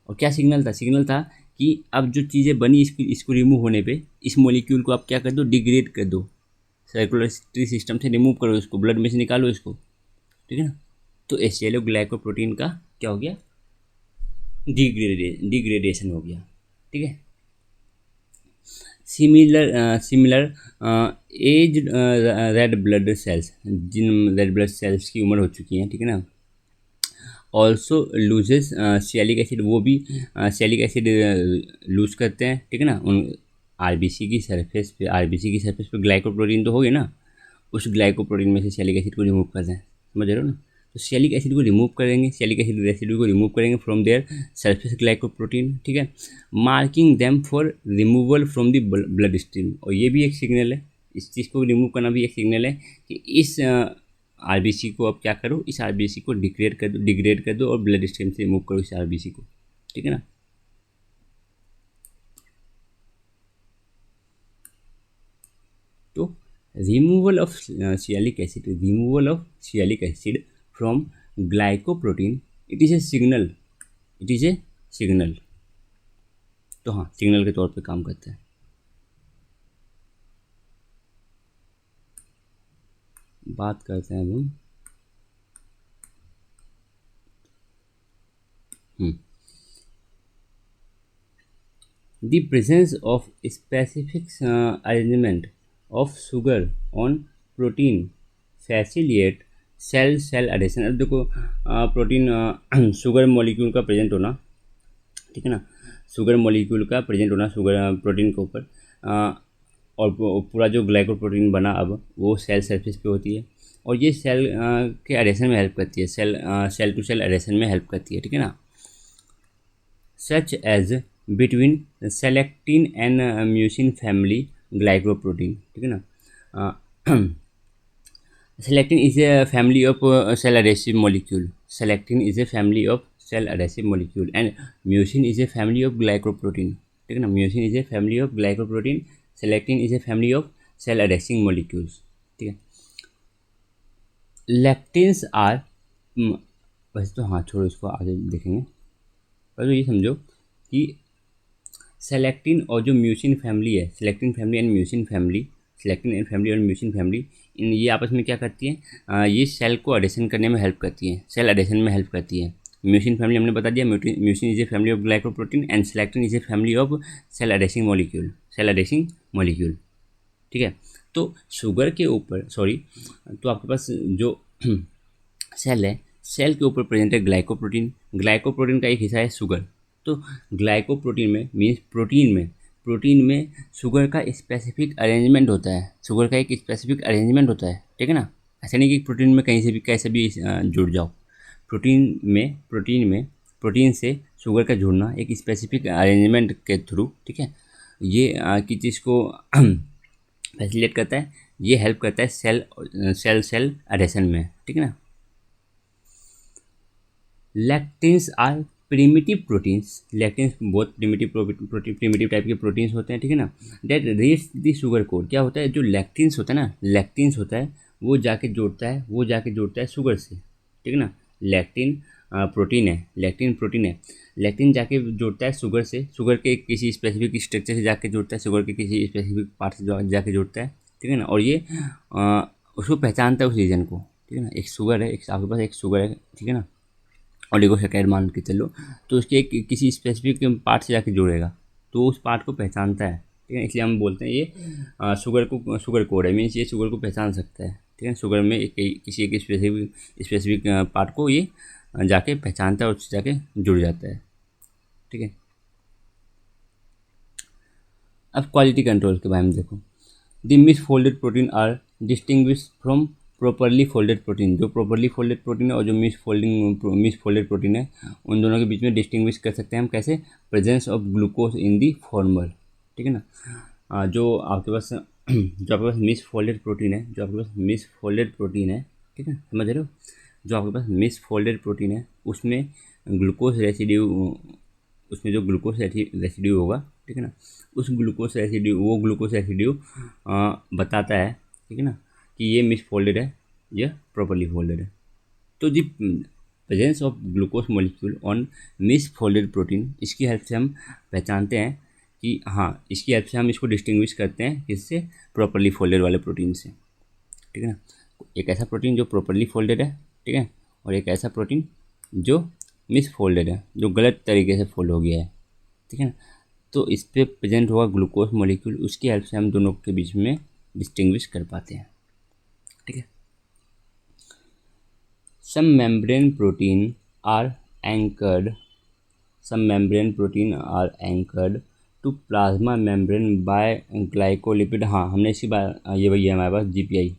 और क्या सिग्नल था कि अब जो चीज़ें बनी इसको रिमूव होने पे इस मॉलिक्यूल को आप क्या कर दो, डिग्रेड कर दो, सर्कुलर सिस्टम से रिमूव करो इसको, ब्लड में से निकालो इसको, ठीक है ना। तो एचसीएलओ ग्लाइकोप्रोटीन का क्या हो गया, डिग्रेडेशन हो गया, ठीक है। Similar as red blood cells, जिन रेड ब्लड सेल्स की उम्र हो चुकी है, ठीक है ना, ऑल्सो लूजेस सियालिक एसिड, वो भी सियालिक एसिड लूज करते हैं, ठीक है ना। उन आरबीसी की सरफेस पे ग्लाइकोप्रोटीन तो हो गया ना, उस ग्लाइकोप्रोटीन में से सियालिक एसिड को रिमूव करते हैं, समझ रहे हो ना। तो सियालिक एसिड को रिमूव करेंगे, सियालिक एसिड रेसिड्यू को रिमूव करेंगे फ्रॉम देयर सरफेस ग्लाइकोप्रोटीन, ठीक है, marking them for removal from the blood stream. और ये भी एक सिग्नल है, इस चीज़ को रिमूव करना भी एक सिग्नल है कि इस आरबीसी को अब क्या करो, इस आरबीसी को डिग्रेड कर दो और ब्लड स्ट्रीम से रिमूव करो इस आरबीसी को, ठीक है ना। तो removal of sialic acid from glycoprotein, it is A signal. तो हाँ, सिग्नल के तौर पे काम करता है। बात करते हैं अब हम the presence of specific arrangement of sugar on protein facilitate cell addition. अब देखो प्रोटीन शुगर मॉलिक्यूल का प्रेजेंट होना, ठीक है ना, शुगर मॉलिक्यूल का प्रेजेंट होना शुगर प्रोटीन के ऊपर, और पूरा जो ग्लाइकोप्रोटीन बना अब वो सेल सरफेस पे होती है, और ये सेल के एडिशन में हेल्प करती है, सेल टू सेल एडिशन में हेल्प करती है, ठीक है ना। Such as between selectin and mucin family glycoprotein, ठीक है ना। Selectin is a family of cell adhesive molecule, selectin is a family of cell adhesive molecule and mucin is a family of glycoprotein, ठीक है ना। Mucin is a family of glycoprotein, selectin is a family of cell adhesion molecules, ठीक है। लैक्टिन्स are, वैसे तो हाँ छोड़ो, इसको आगे देखेंगे, पर तो ये समझो कि सेलेक्टिन और जो म्यूसिन फैमिली है, selectin family and mucin family, selectin and family और म्यूसिन फैमिली, इन ये आपस में क्या करती हैं, ये सेल को एडिशन करने में हेल्प करती हैं, सेल एडिशन में हेल्प करती है। म्यूसिन फैमिली हमने बता दिया, mucin is a family of glycoprotein and selectin is a family of cell adhesion molecule, ठीक है। तो शुगर के ऊपर तो आपके पास जो सेल है, सेल के ऊपर प्रेजेंट है ग्लाइकोप्रोटीन का एक हिस्सा है शुगर। तो ग्लाइकोप्रोटीन में मीन्स प्रोटीन में शुगर का स्पेसिफिक अरेंजमेंट होता है, ठीक है ना। ऐसा नहीं कि प्रोटीन में कहीं से भी कैसे भी जुड़ जाओ, प्रोटीन से शुगर का जुड़ना एक स्पेसिफिक अरेंजमेंट के थ्रू, ठीक है, ये किस चीज़ को फैसिलिटेट करता है, ये हेल्प करता है सेल एडिशन में, ठीक है ना। लैक्टिन्स आर प्रिमिटिव प्रोटीन्स, लैक्टिन्स बहुत प्रिमिटिव टाइप के प्रोटीन्स होते हैं, ठीक है ना। That reads the sugar code, क्या होता है, जो लैक्टिन्स होता है वो जाके जोड़ता है शुगर से, ठीक है ना। लैक्टिन प्रोटीन है, लैक्टिन जाके जोड़ता है शुगर से, शुगर के किसी स्पेसिफिक स्ट्रक्चर से जाके जोड़ता है, शुगर के किसी स्पेसिफिक पार्ट से जाके जोड़ता है, ठीक है ना। और ये उसको पहचानता है उस रीजन को, ठीक है ना। एक शुगर है, आपके पास एक शुगर है, ठीक है ना, ओलिगोसैकेराइड मान के चलो, तो उसके एक किसी स्पेसिफिक पार्ट से जाके जोड़ेगा, तो उस पार्ट को पहचानता है, ठीक है। इसलिए हम बोलते हैं ये शुगर कोड है, मीन्स ये शुगर को पहचान सकता है, ठीक है। शुगर में किसी एक स्पेसिफिक पार्ट को ये जाके पहचानता है और उससे जाके जुड़ जाता है, ठीक है। अब क्वालिटी कंट्रोल के बारे में देखो। The misfolded protein are distinguish from properly folded protein, जो प्रॉपरली फोल्डेड प्रोटीन है और जो मिस फोल्डेड प्रोटीन है, उन दोनों के बीच में डिस्टिंग्विश कर सकते हैं हम कैसे, presence of glucose in the former, ठीक है ना। जो आपके पास मिस फोल्डेड प्रोटीन है, ठीक है, समझ रहे हो, जो आपके पास मिस फोल्डेड प्रोटीन है उसमें ग्लूकोज रेसिड्यू, उसमें जो ग्लूकोज रेसिड्यू होगा, ठीक है ना, उस ग्लूकोज रेसिड्यू बताता है, ठीक है ना, कि ये मिस फोल्डेड है या प्रॉपरली फोल्डेड है। तो जी presence of glucose molecule on misfolded protein, इसकी हेल्प से हम पहचानते हैं कि हाँ, इसकी हेल्प से हम इसको डिस्टिंग्विश करते हैं किससे, प्रॉपरली फोल्डेड वाले प्रोटीन से, ठीक है ना। एक ऐसा प्रोटीन जो प्रॉपरली फोल्डेड है, ठीक है, और एक ऐसा प्रोटीन जो मिस फोल्डेड है, जो गलत तरीके से फोल्ड हो गया है, ठीक है ना। तो इस पर प्रेजेंट होगा ग्लूकोज मॉलिक्यूल, उसकी हेल्प से हम दोनों के बीच में डिस्टिंग्विश कर पाते हैं, ठीक है। Some membrane protein are anchored to plasma membrane by glycolipid. हाँ, हमने इसी बार ये वही है हमारे पास GPI,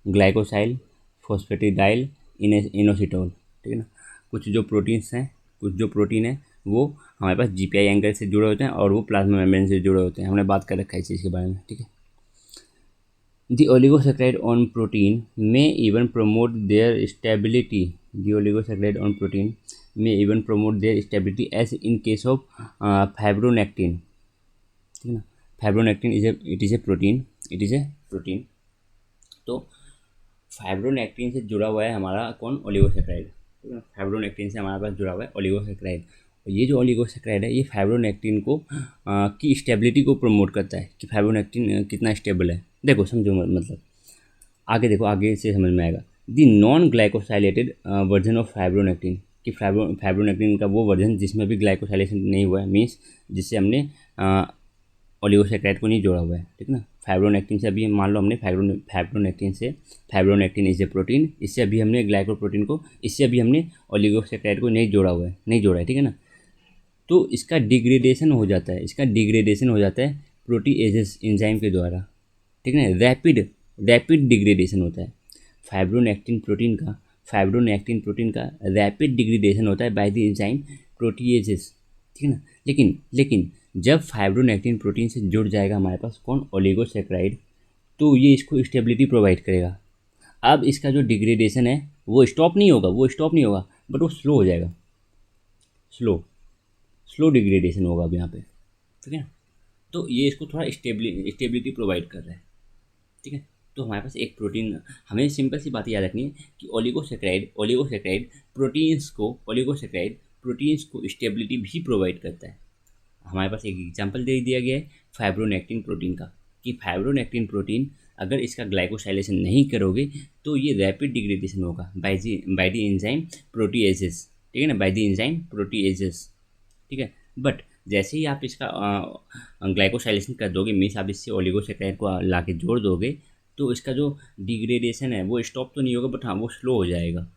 ग्लाइकोसाइल फॉस्फेटिडाइल इनोसिटोल, ठीक है ना। कुछ जो प्रोटीन है वो हमारे पास GPI एंकर से जुड़े होते हैं और वो प्लाज्मा मेम्ब्रेन से जुड़े होते हैं, हमने बात कर रखा है इस चीज़ के बारे में, ठीक है। The oligosaccharide on protein may even promote their stability. The oligosaccharide on protein may even promote their stability as in case of fibronectin. ठीक है ना, fibronectin it is A protein. तो फाइब्रोनेक्टिन से जुड़ा हुआ है हमारा कौन, ओलिगोसैकेराइड, ठीक है ना। फाइब्रोनेक्टिन से हमारे पास जुड़ा हुआ है ओलिगोसैकेराइड, और ये जो ओलिगोसैकेराइड है ये फाइब्रोनेक्टिन को की स्टेबिलिटी को प्रमोट करता है कि फाइब्रोनेक्टिन कितना स्टेबल है। देखो समझो, मतलब आगे देखो, आगे से समझ में आएगा। The non glycosylated version of fibronectin, कि फाइब्रोनेक्टिन का वो वर्जन जिसमें भी ग्लाइकोसाइलेशन नहीं हुआ है, मीन्स जिससे हमने ओलिगोसैकेराइड को नहीं जोड़ा हुआ है, ठीक है ना। फाइब्रोनेक्टिन से अभी मान लो हमने फाइब्रोनेक्टिन इज ए प्रोटीन, इससे अभी हमने ग्लाइकोप्रोटीन को, इससे अभी हमने ओलिगोसैकेराइड को नहीं जोड़ा है, ठीक है ना। तो इसका डिग्रेडेशन हो जाता है प्रोटीएजेस एंजाइम के द्वारा, ठीक है ना। रैपिड डिग्रेडेशन होता है फाइब्रोनेक्टिन प्रोटीन का रैपिड डिग्रेडेशन होता है बाय द एंजाइम प्रोटीएजेस, ठीक है ना। लेकिन जब फाइब्रोनेक्टिन प्रोटीन से जुड़ जाएगा हमारे पास कौन, ओलिगोसैकेराइड, तो ये इसको स्टेबिलिटी प्रोवाइड करेगा। अब इसका जो डिग्रेडेशन है वो स्टॉप नहीं होगा, बट वो स्लो हो जाएगा, स्लो डिग्रेडेशन होगा अब यहाँ पे, ठीक है ना। तो ये इसको थोड़ा स्टेबिलिटी प्रोवाइड कर रहा है, ठीक है। तो हमारे पास एक प्रोटीन, हमें सिंपल सी बात याद रखनी है कि ओलिगोसैकेराइड प्रोटीन्स को स्टेबिलिटी भी प्रोवाइड करता है। हमारे पास एक एग्जांपल दे दिया गया है फाइब्रोनेक्टिन प्रोटीन का, कि फाइब्रोनेक्टिन प्रोटीन अगर इसका ग्लाइकोसाइलेशन नहीं करोगे तो ये रैपिड डिग्रेडेशन होगा बाय द एंजाइम प्रोटीएजेस, ठीक है ना, बाय द एंजाइम प्रोटीएजेस, ठीक है। बट जैसे ही आप इसका ग्लाइकोसाइलेशन कर दोगे, मीन्स आप इससे ओलिगोसैकेराइड को ला के जोड़ दोगे, तो इसका जो डिग्रेडेशन है वो स्टॉप तो नहीं होगा, बट हाँ वो स्लो हो जाएगा,